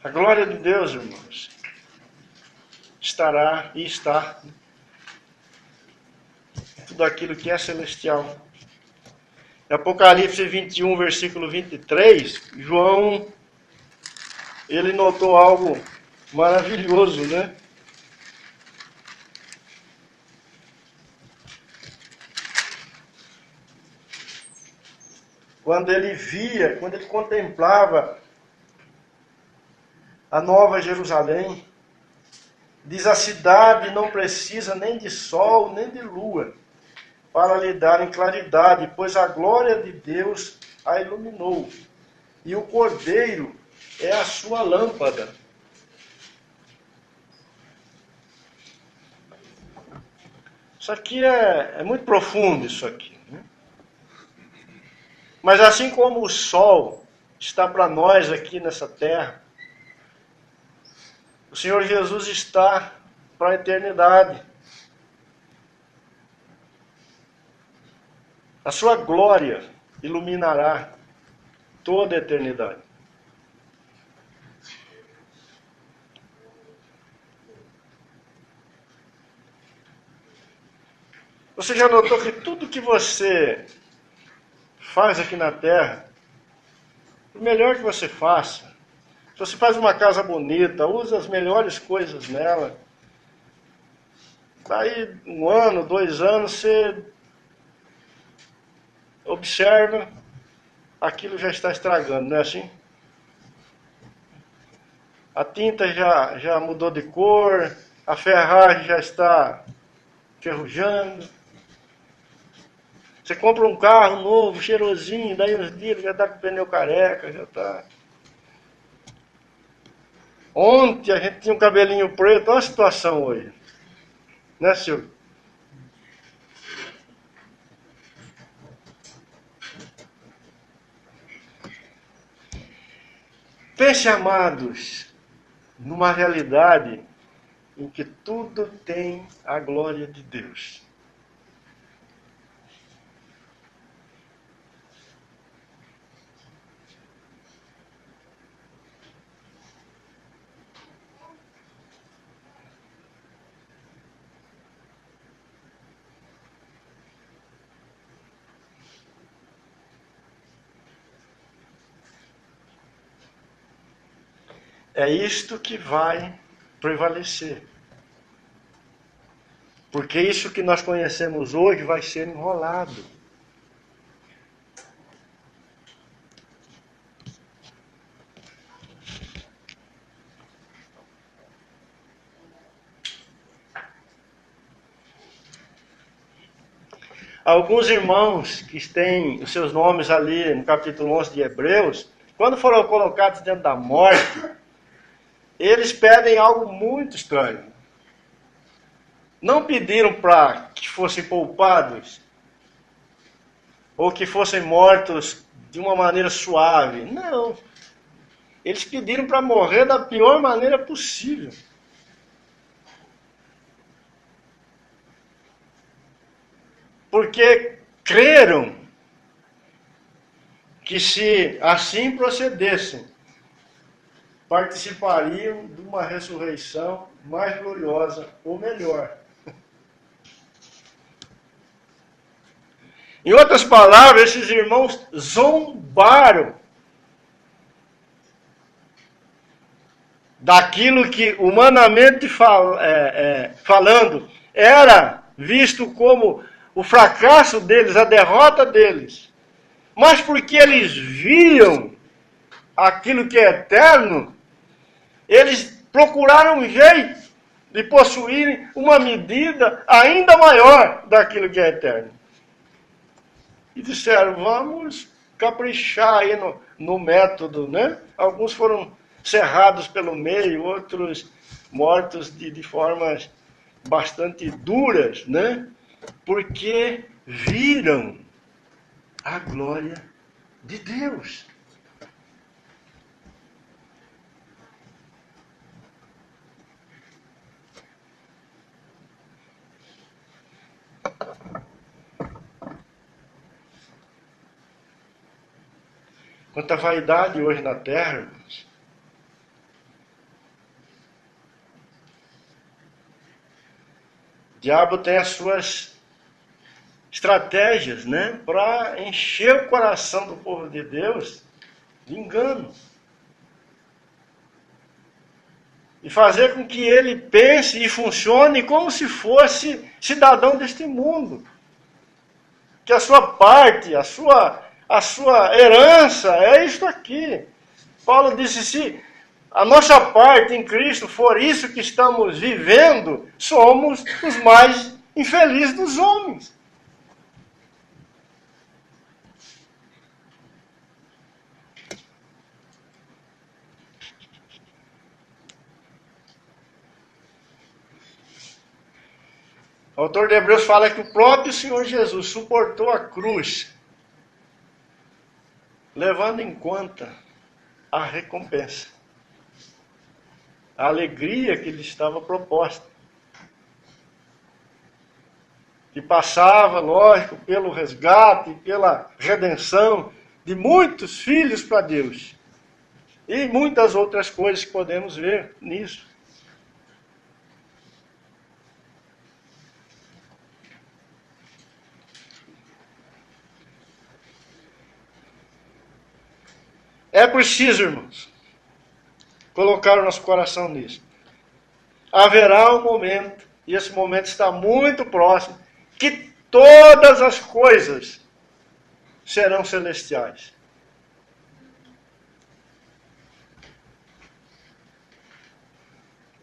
A glória de Deus, irmãos, estará e está em tudo aquilo que é celestial. Apocalipse 21, versículo 23, João, ele notou algo maravilhoso, né? Quando ele via, quando ele contemplava a Nova Jerusalém, diz: a cidade não precisa nem de sol, nem de lua, para lhe darem claridade, pois a glória de Deus a iluminou, e o Cordeiro é a sua lâmpada. Isso aqui é muito profundo, isso aqui, né? Mas assim como o sol está para nós aqui nessa terra, o Senhor Jesus está para a eternidade. A sua glória iluminará toda a eternidade. Você já notou que tudo que você faz aqui na terra, o melhor que você faça, se você faz uma casa bonita, usa as melhores coisas nela, daí 1 ano, 2 anos, você observa, aquilo já está estragando, não é assim? A tinta já mudou de cor, a ferragem já está ferrujando. Você compra um carro novo, cheirosinho, daí uns dias já está com o pneu careca, já está. Ontem a gente tinha um cabelinho preto, olha a situação hoje. Né, Silvio? Pense, amados, numa realidade em que tudo tem a glória de Deus. É isto que vai prevalecer. Porque isso que nós conhecemos hoje vai ser enrolado. Alguns irmãos que têm os seus nomes ali no capítulo 11 de Hebreus, quando foram colocados dentro da morte, eles pedem algo muito estranho. Não pediram para que fossem poupados, ou que fossem mortos de uma maneira suave. Não. Eles pediram para morrer da pior maneira possível. Porque creram que se assim procedessem, participariam de uma ressurreição mais gloriosa ou melhor. Em outras palavras, esses irmãos zombaram daquilo que, humanamente falando, era visto como o fracasso deles, a derrota deles. Mas porque eles viam aquilo que é eterno, eles procuraram um jeito de possuírem uma medida ainda maior daquilo que é eterno. E disseram: vamos caprichar aí no método, né? Alguns foram cerrados pelo meio, outros mortos de formas bastante duras, né? Porque viram a glória de Deus. Quanta vaidade hoje na terra, irmãos. O diabo tem as suas estratégias, né, para encher o coração do povo de Deus de engano. E fazer com que ele pense e funcione como se fosse cidadão deste mundo. Que a sua parte, a sua herança é isto aqui. Paulo disse, se a nossa parte em Cristo for isso que estamos vivendo, somos os mais infelizes dos homens. O autor de Hebreus fala que o próprio Senhor Jesus suportou a cruz, levando em conta a recompensa, a alegria que lhe estava proposta. Que passava, lógico, pelo resgate, pela redenção de muitos filhos para Deus. E muitas outras coisas que podemos ver nisso. É preciso, irmãos, colocar o nosso coração nisso. Haverá um momento, e esse momento está muito próximo, que todas as coisas serão celestiais.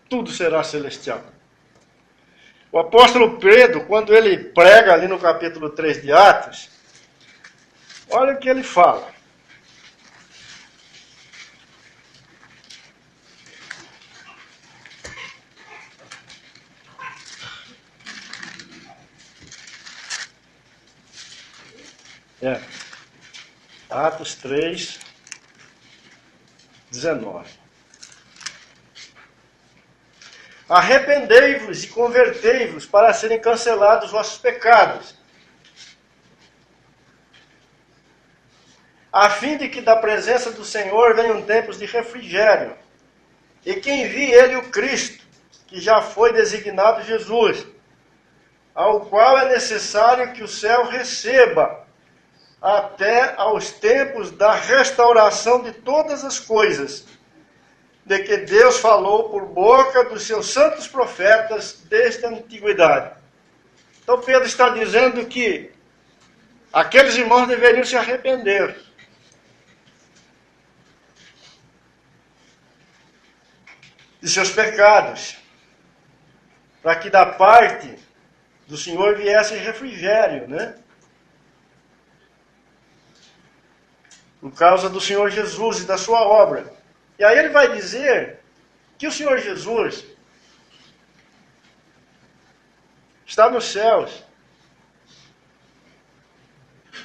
Tudo será celestial. O apóstolo Pedro, quando ele prega ali no capítulo 3 de Atos, olha o que ele fala. Atos 3, 19. Arrependei-vos e convertei-vos para serem cancelados os vossos pecados, a fim de que da presença do Senhor venham tempos de refrigério, e que envie ele o Cristo, que já foi designado Jesus, ao qual é necessário que o céu receba, até aos tempos da restauração de todas as coisas, de que Deus falou por boca dos seus santos profetas desde a antiguidade. Então Pedro está dizendo que aqueles irmãos deveriam se arrepender. De seus pecados, para que da parte do Senhor viesse refrigério, né? Por causa do Senhor Jesus e da sua obra. E aí ele vai dizer que o Senhor Jesus está nos céus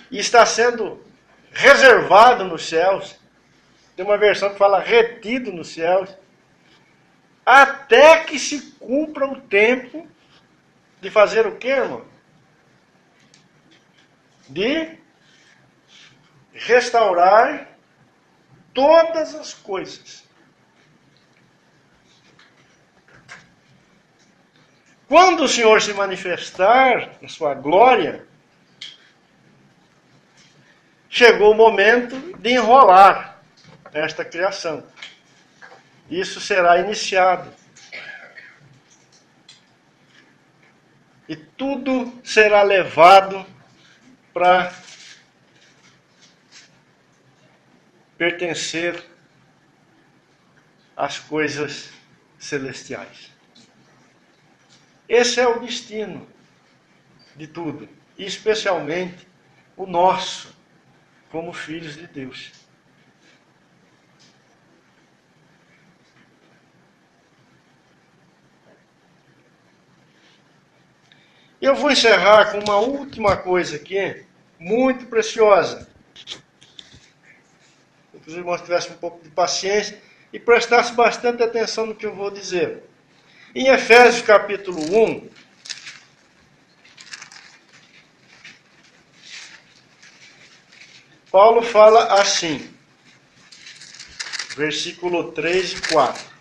e está sendo reservado nos céus. Tem uma versão que fala retido nos céus, até que se cumpra o tempo de fazer o quê, irmão? De restaurar todas as coisas. Quando o Senhor se manifestar na sua glória, chegou o momento de enrolar esta criação. Isso será iniciado. E tudo será levado para pertencer às coisas celestiais. Esse é o destino de tudo, e especialmente o nosso, como filhos de Deus. Eu vou encerrar com uma última coisa aqui, muito preciosa. Que os irmãos tivessem um pouco de paciência e prestassem bastante atenção no que eu vou dizer. Em Efésios capítulo 1, Paulo fala assim, versículo 3 e 4.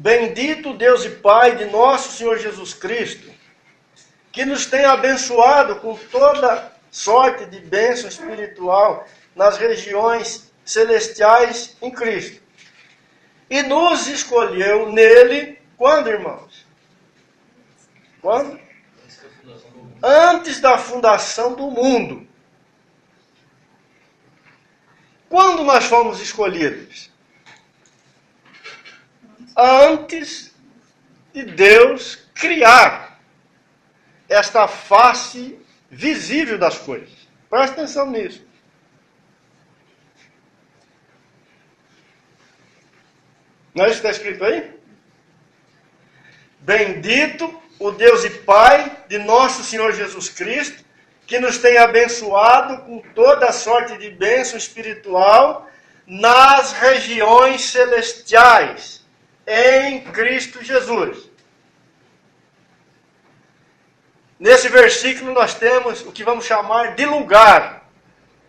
Bendito Deus e Pai de nosso Senhor Jesus Cristo, que nos tem abençoado com toda sorte de bênção espiritual nas regiões celestiais em Cristo. E nos escolheu nele, quando, irmãos? Quando? Antes da fundação do mundo. Quando nós fomos escolhidos? Antes de Deus criar esta face visível das coisas. Presta atenção nisso. Não é isso que está escrito aí? Bendito o Deus e Pai de nosso Senhor Jesus Cristo, que nos tem abençoado com toda a sorte de bênção espiritual nas regiões celestiais, em Cristo Jesus. Nesse versículo nós temos o que vamos chamar de lugar,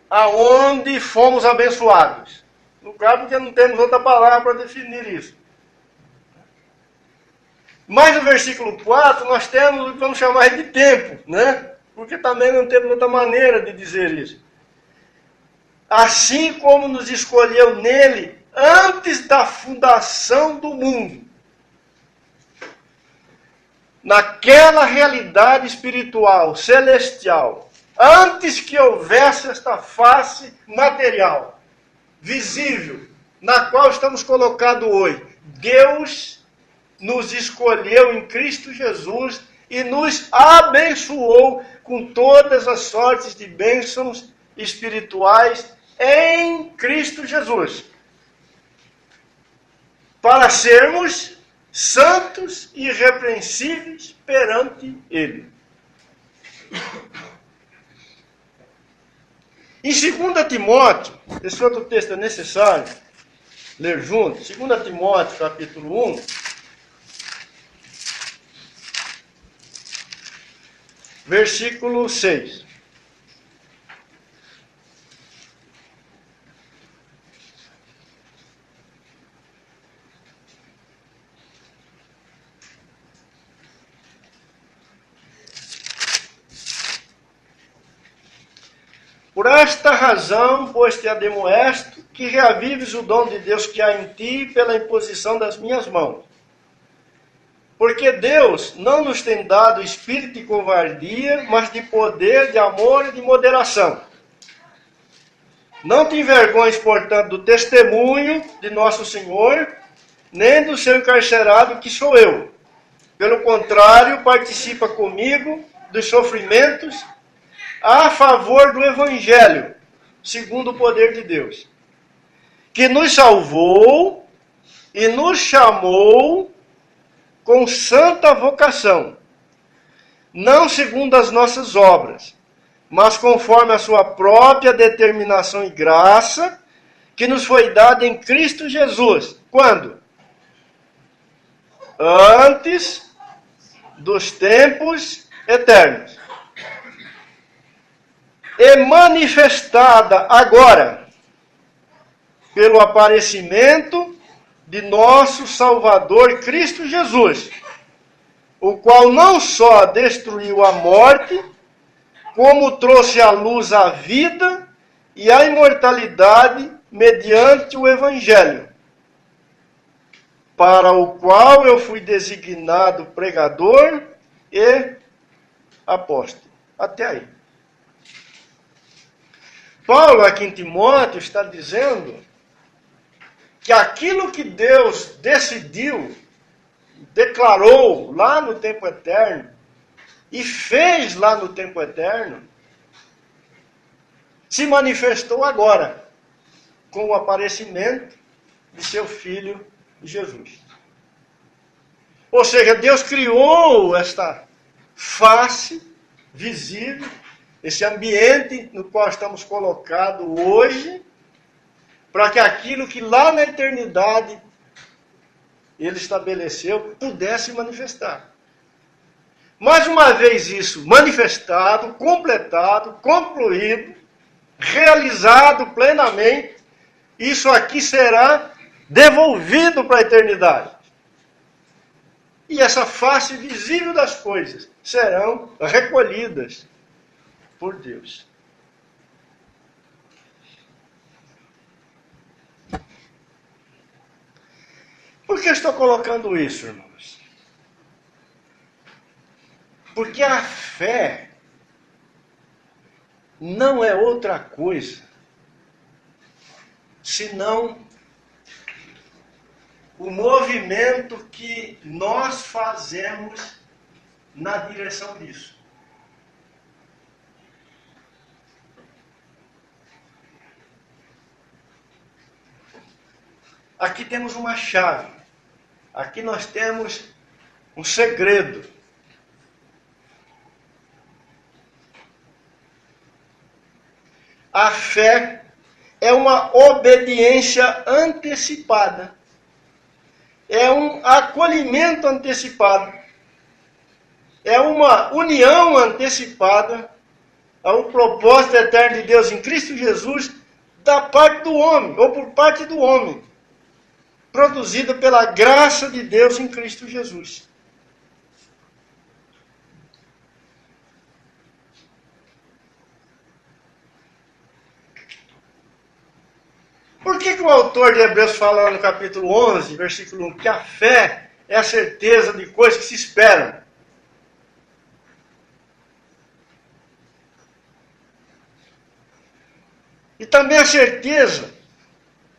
aonde fomos abençoados. Lugar porque não temos outra palavra para definir isso. Mas no versículo 4 nós temos o que vamos chamar de tempo, né? Porque também não temos outra maneira de dizer isso. Assim como nos escolheu nele antes da fundação do mundo. Naquela realidade espiritual, celestial, antes que houvesse esta face material, visível, na qual estamos colocados hoje, Deus nos escolheu em Cristo Jesus e nos abençoou com todas as sortes de bênçãos espirituais em Cristo Jesus, para sermos santos e irrepreensíveis perante Ele. Em 2 Timóteo, esse outro texto é necessário ler junto, 2 Timóteo capítulo 1, versículo 6. Por esta razão, pois te ademoesto, que reavives o dom de Deus que há em ti pela imposição das minhas mãos. Porque Deus não nos tem dado espírito de covardia, mas de poder, de amor e de moderação. Não te envergonhes, portanto, do testemunho de nosso Senhor, nem do seu encarcerado, que sou eu. Pelo contrário, participa comigo dos sofrimentos a favor do Evangelho, segundo o poder de Deus, que nos salvou e nos chamou com santa vocação, não segundo as nossas obras, mas conforme a sua própria determinação e graça, que nos foi dada em Cristo Jesus. Quando? Antes dos tempos eternos. E manifestada agora pelo aparecimento de nosso Salvador Cristo Jesus, o qual não só destruiu a morte, como trouxe à luz a vida e a imortalidade mediante o Evangelho, para o qual eu fui designado pregador e apóstolo. Até aí. Paulo, aqui em Timóteo, está dizendo que aquilo que Deus decidiu, declarou lá no tempo eterno, e fez lá no tempo eterno, se manifestou agora, com o aparecimento de seu Filho Jesus. Ou seja, Deus criou esta face visível, esse ambiente no qual estamos colocados hoje, para que aquilo que lá na eternidade Ele estabeleceu pudesse manifestar. Mas uma vez isso manifestado, completado, concluído, realizado plenamente, isso aqui será devolvido para a eternidade. e essa face visível das coisas serão recolhidas por Deus. Por que estou colocando isso, irmãos? Porque a fé não é outra coisa senão o movimento que nós fazemos na direção disso. Aqui temos uma chave. Aqui nós temos um segredo. A fé é uma obediência antecipada. É um acolhimento antecipado. É uma união antecipada ao propósito eterno de Deus em Cristo Jesus da parte do homem, ou por parte do homem, produzida pela graça de Deus em Cristo Jesus. Por que o autor de Hebreus fala no capítulo 11, versículo 1, que a fé é a certeza de coisas que se esperam? E também a certeza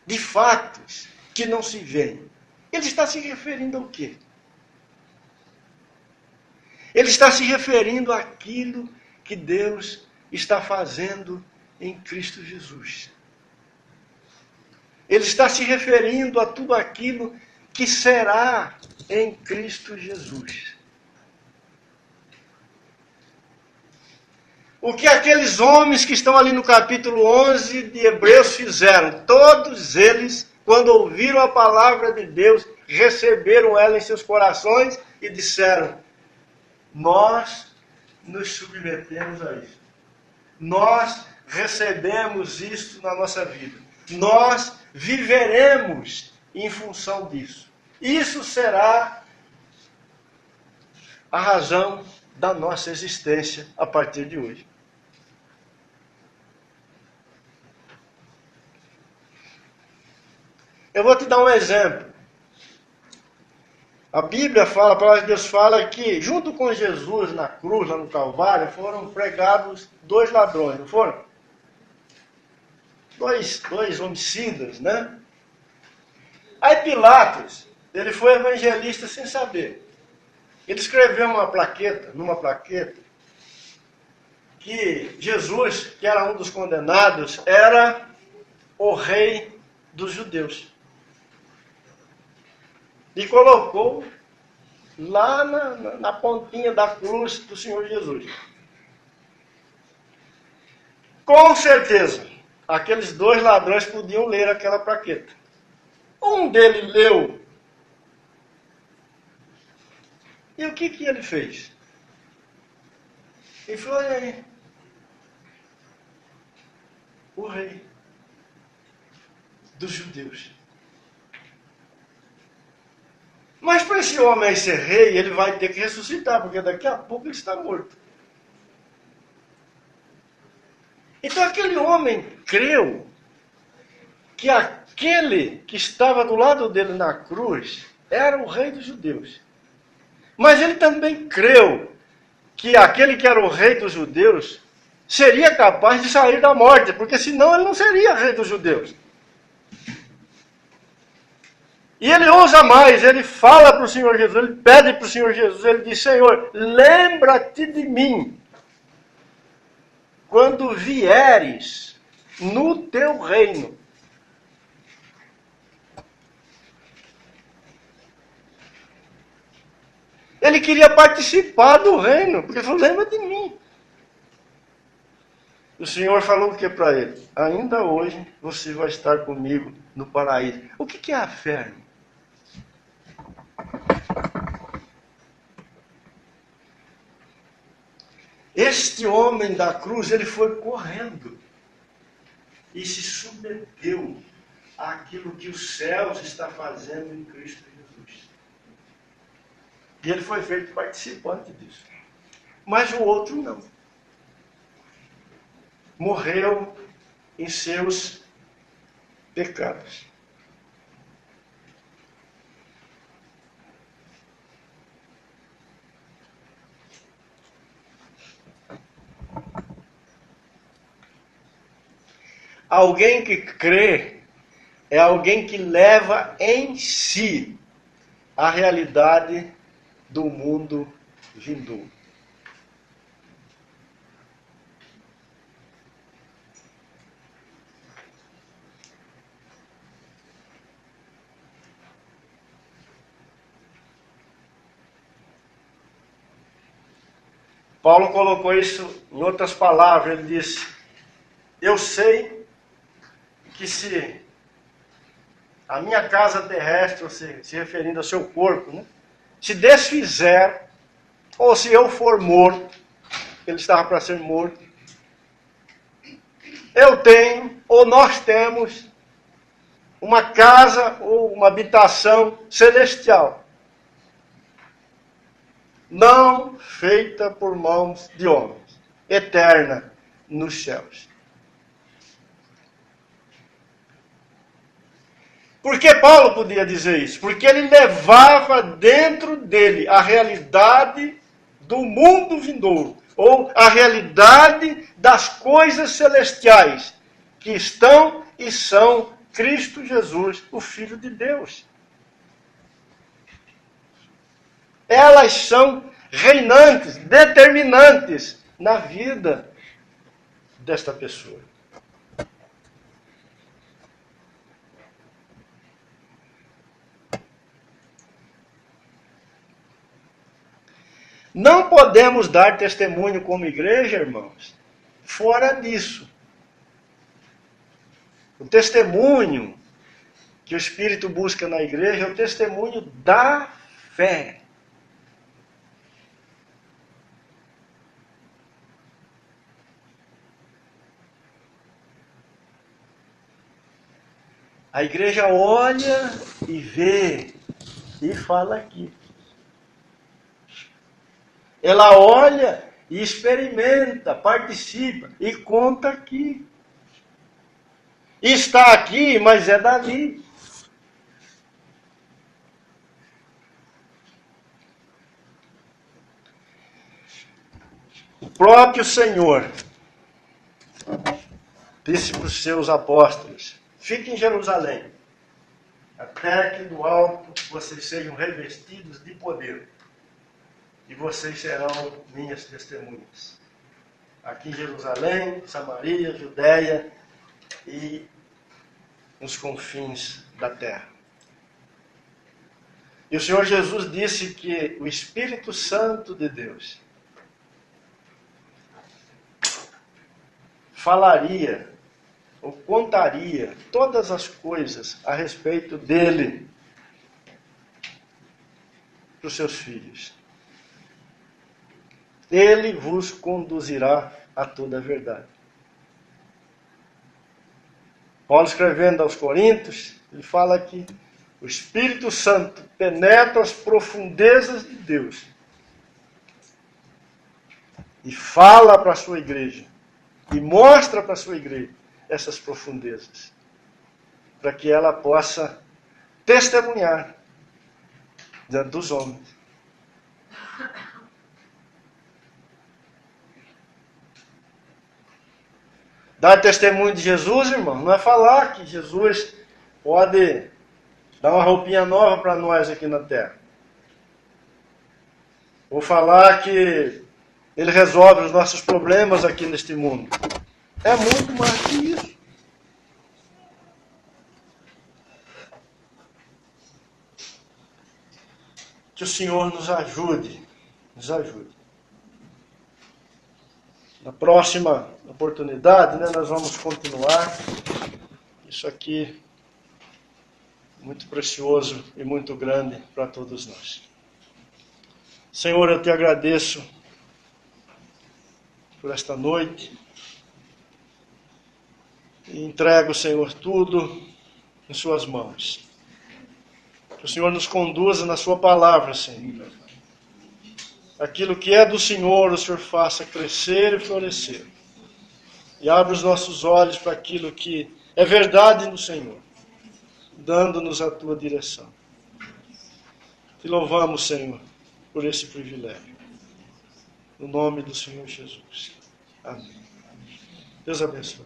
de fatos que não se veem. Ele está se referindo ao quê? Ele está se referindo àquilo que Deus está fazendo em Cristo Jesus. Ele está se referindo a tudo aquilo que será em Cristo Jesus. O que aqueles homens que estão ali no capítulo 11 de Hebreus fizeram? Todos eles, quando ouviram a palavra de Deus, receberam ela em seus corações e disseram: nós nos submetemos a isso. Nós recebemos isso na nossa vida. Nós viveremos em função disso. Isso será a razão da nossa existência a partir de hoje. Eu vou te dar um exemplo. A Bíblia fala, a palavra de Deus fala que junto com Jesus na cruz, lá no Calvário, foram pregados 2 ladrões, não foram? Dois homicidas, né? Aí Pilatos, ele foi evangelista sem saber. Ele escreveu numa plaqueta, que Jesus, que era um dos condenados, era o rei dos judeus. E colocou lá na pontinha da cruz do Senhor Jesus. Com certeza, aqueles 2 ladrões podiam ler aquela plaqueta. Um deles leu. E o que ele fez? Ele falou: olha aí, o rei dos judeus. Mas para esse homem aí ser rei, ele vai ter que ressuscitar, porque daqui a pouco ele está morto. Então aquele homem creu que aquele que estava do lado dele na cruz era o rei dos judeus. Mas ele também creu que aquele que era o rei dos judeus seria capaz de sair da morte, porque senão ele não seria rei dos judeus. E ele ousa mais, ele fala para o Senhor Jesus, ele pede para o Senhor Jesus, ele diz: Senhor, lembra-te de mim quando vieres no teu reino. Ele queria participar do reino, porque ele falou: lembra de mim. O Senhor falou o que para ele? Ainda hoje você vai estar comigo no paraíso. O que é a fé? Este homem da cruz, ele foi correndo e se submeteu àquilo que os céus está fazendo em Cristo Jesus. E ele foi feito participante disso. Mas o outro não. Morreu em seus pecados. Alguém que crê é alguém que leva em si a realidade do mundo vindouro. Paulo colocou isso em outras palavras. Ele disse: eu sei que se a minha casa terrestre, se referindo ao seu corpo, né, se desfizer, ou se eu for morto, ele estava para ser morto, eu tenho, ou nós temos, uma casa ou uma habitação celestial, não feita por mãos de homens, eterna nos céus. Por que Paulo podia dizer isso? Porque ele levava dentro dele a realidade do mundo vindouro, ou a realidade das coisas celestiais, que estão e são Cristo Jesus, o Filho de Deus. Elas são reinantes, determinantes na vida desta pessoa. Não podemos dar testemunho como igreja, irmãos, fora disso. O testemunho que o Espírito busca na igreja é o testemunho da fé. A igreja olha e vê e fala aqui. Ela olha e experimenta, participa e conta aqui. Está aqui, mas é dali. O próprio Senhor disse para os seus apóstolos: fiquem em Jerusalém, até que do alto vocês sejam revestidos de poder. E vocês serão minhas testemunhas. Aqui em Jerusalém, Samaria, Judéia e nos confins da terra. E o Senhor Jesus disse que o Espírito Santo de Deus falaria ou contaria todas as coisas a respeito dele para os seus filhos. Ele vos conduzirá a toda a verdade. Paulo, escrevendo aos Coríntios, ele fala que o Espírito Santo penetra as profundezas de Deus e fala para a sua igreja e mostra para a sua igreja essas profundezas, para que ela possa testemunhar diante dos homens. Dar testemunho de Jesus, irmão, não é falar que Jesus pode dar uma roupinha nova para nós aqui na terra. Ou falar que Ele resolve os nossos problemas aqui neste mundo. É muito mais que isso. Que o Senhor nos ajude. Nos ajude. Na próxima oportunidade, nós vamos continuar. Isso aqui muito precioso e muito grande para todos nós. Senhor, eu te agradeço por esta noite. E entrego, Senhor, tudo em suas mãos. Que o Senhor nos conduza na sua palavra, Senhor. aquilo que é do Senhor, o Senhor faça crescer e florescer. E abra os nossos olhos para aquilo que é verdade no Senhor, dando-nos a tua direção. Te louvamos, Senhor, por esse privilégio. No nome do Senhor Jesus. Amém. Deus abençoe.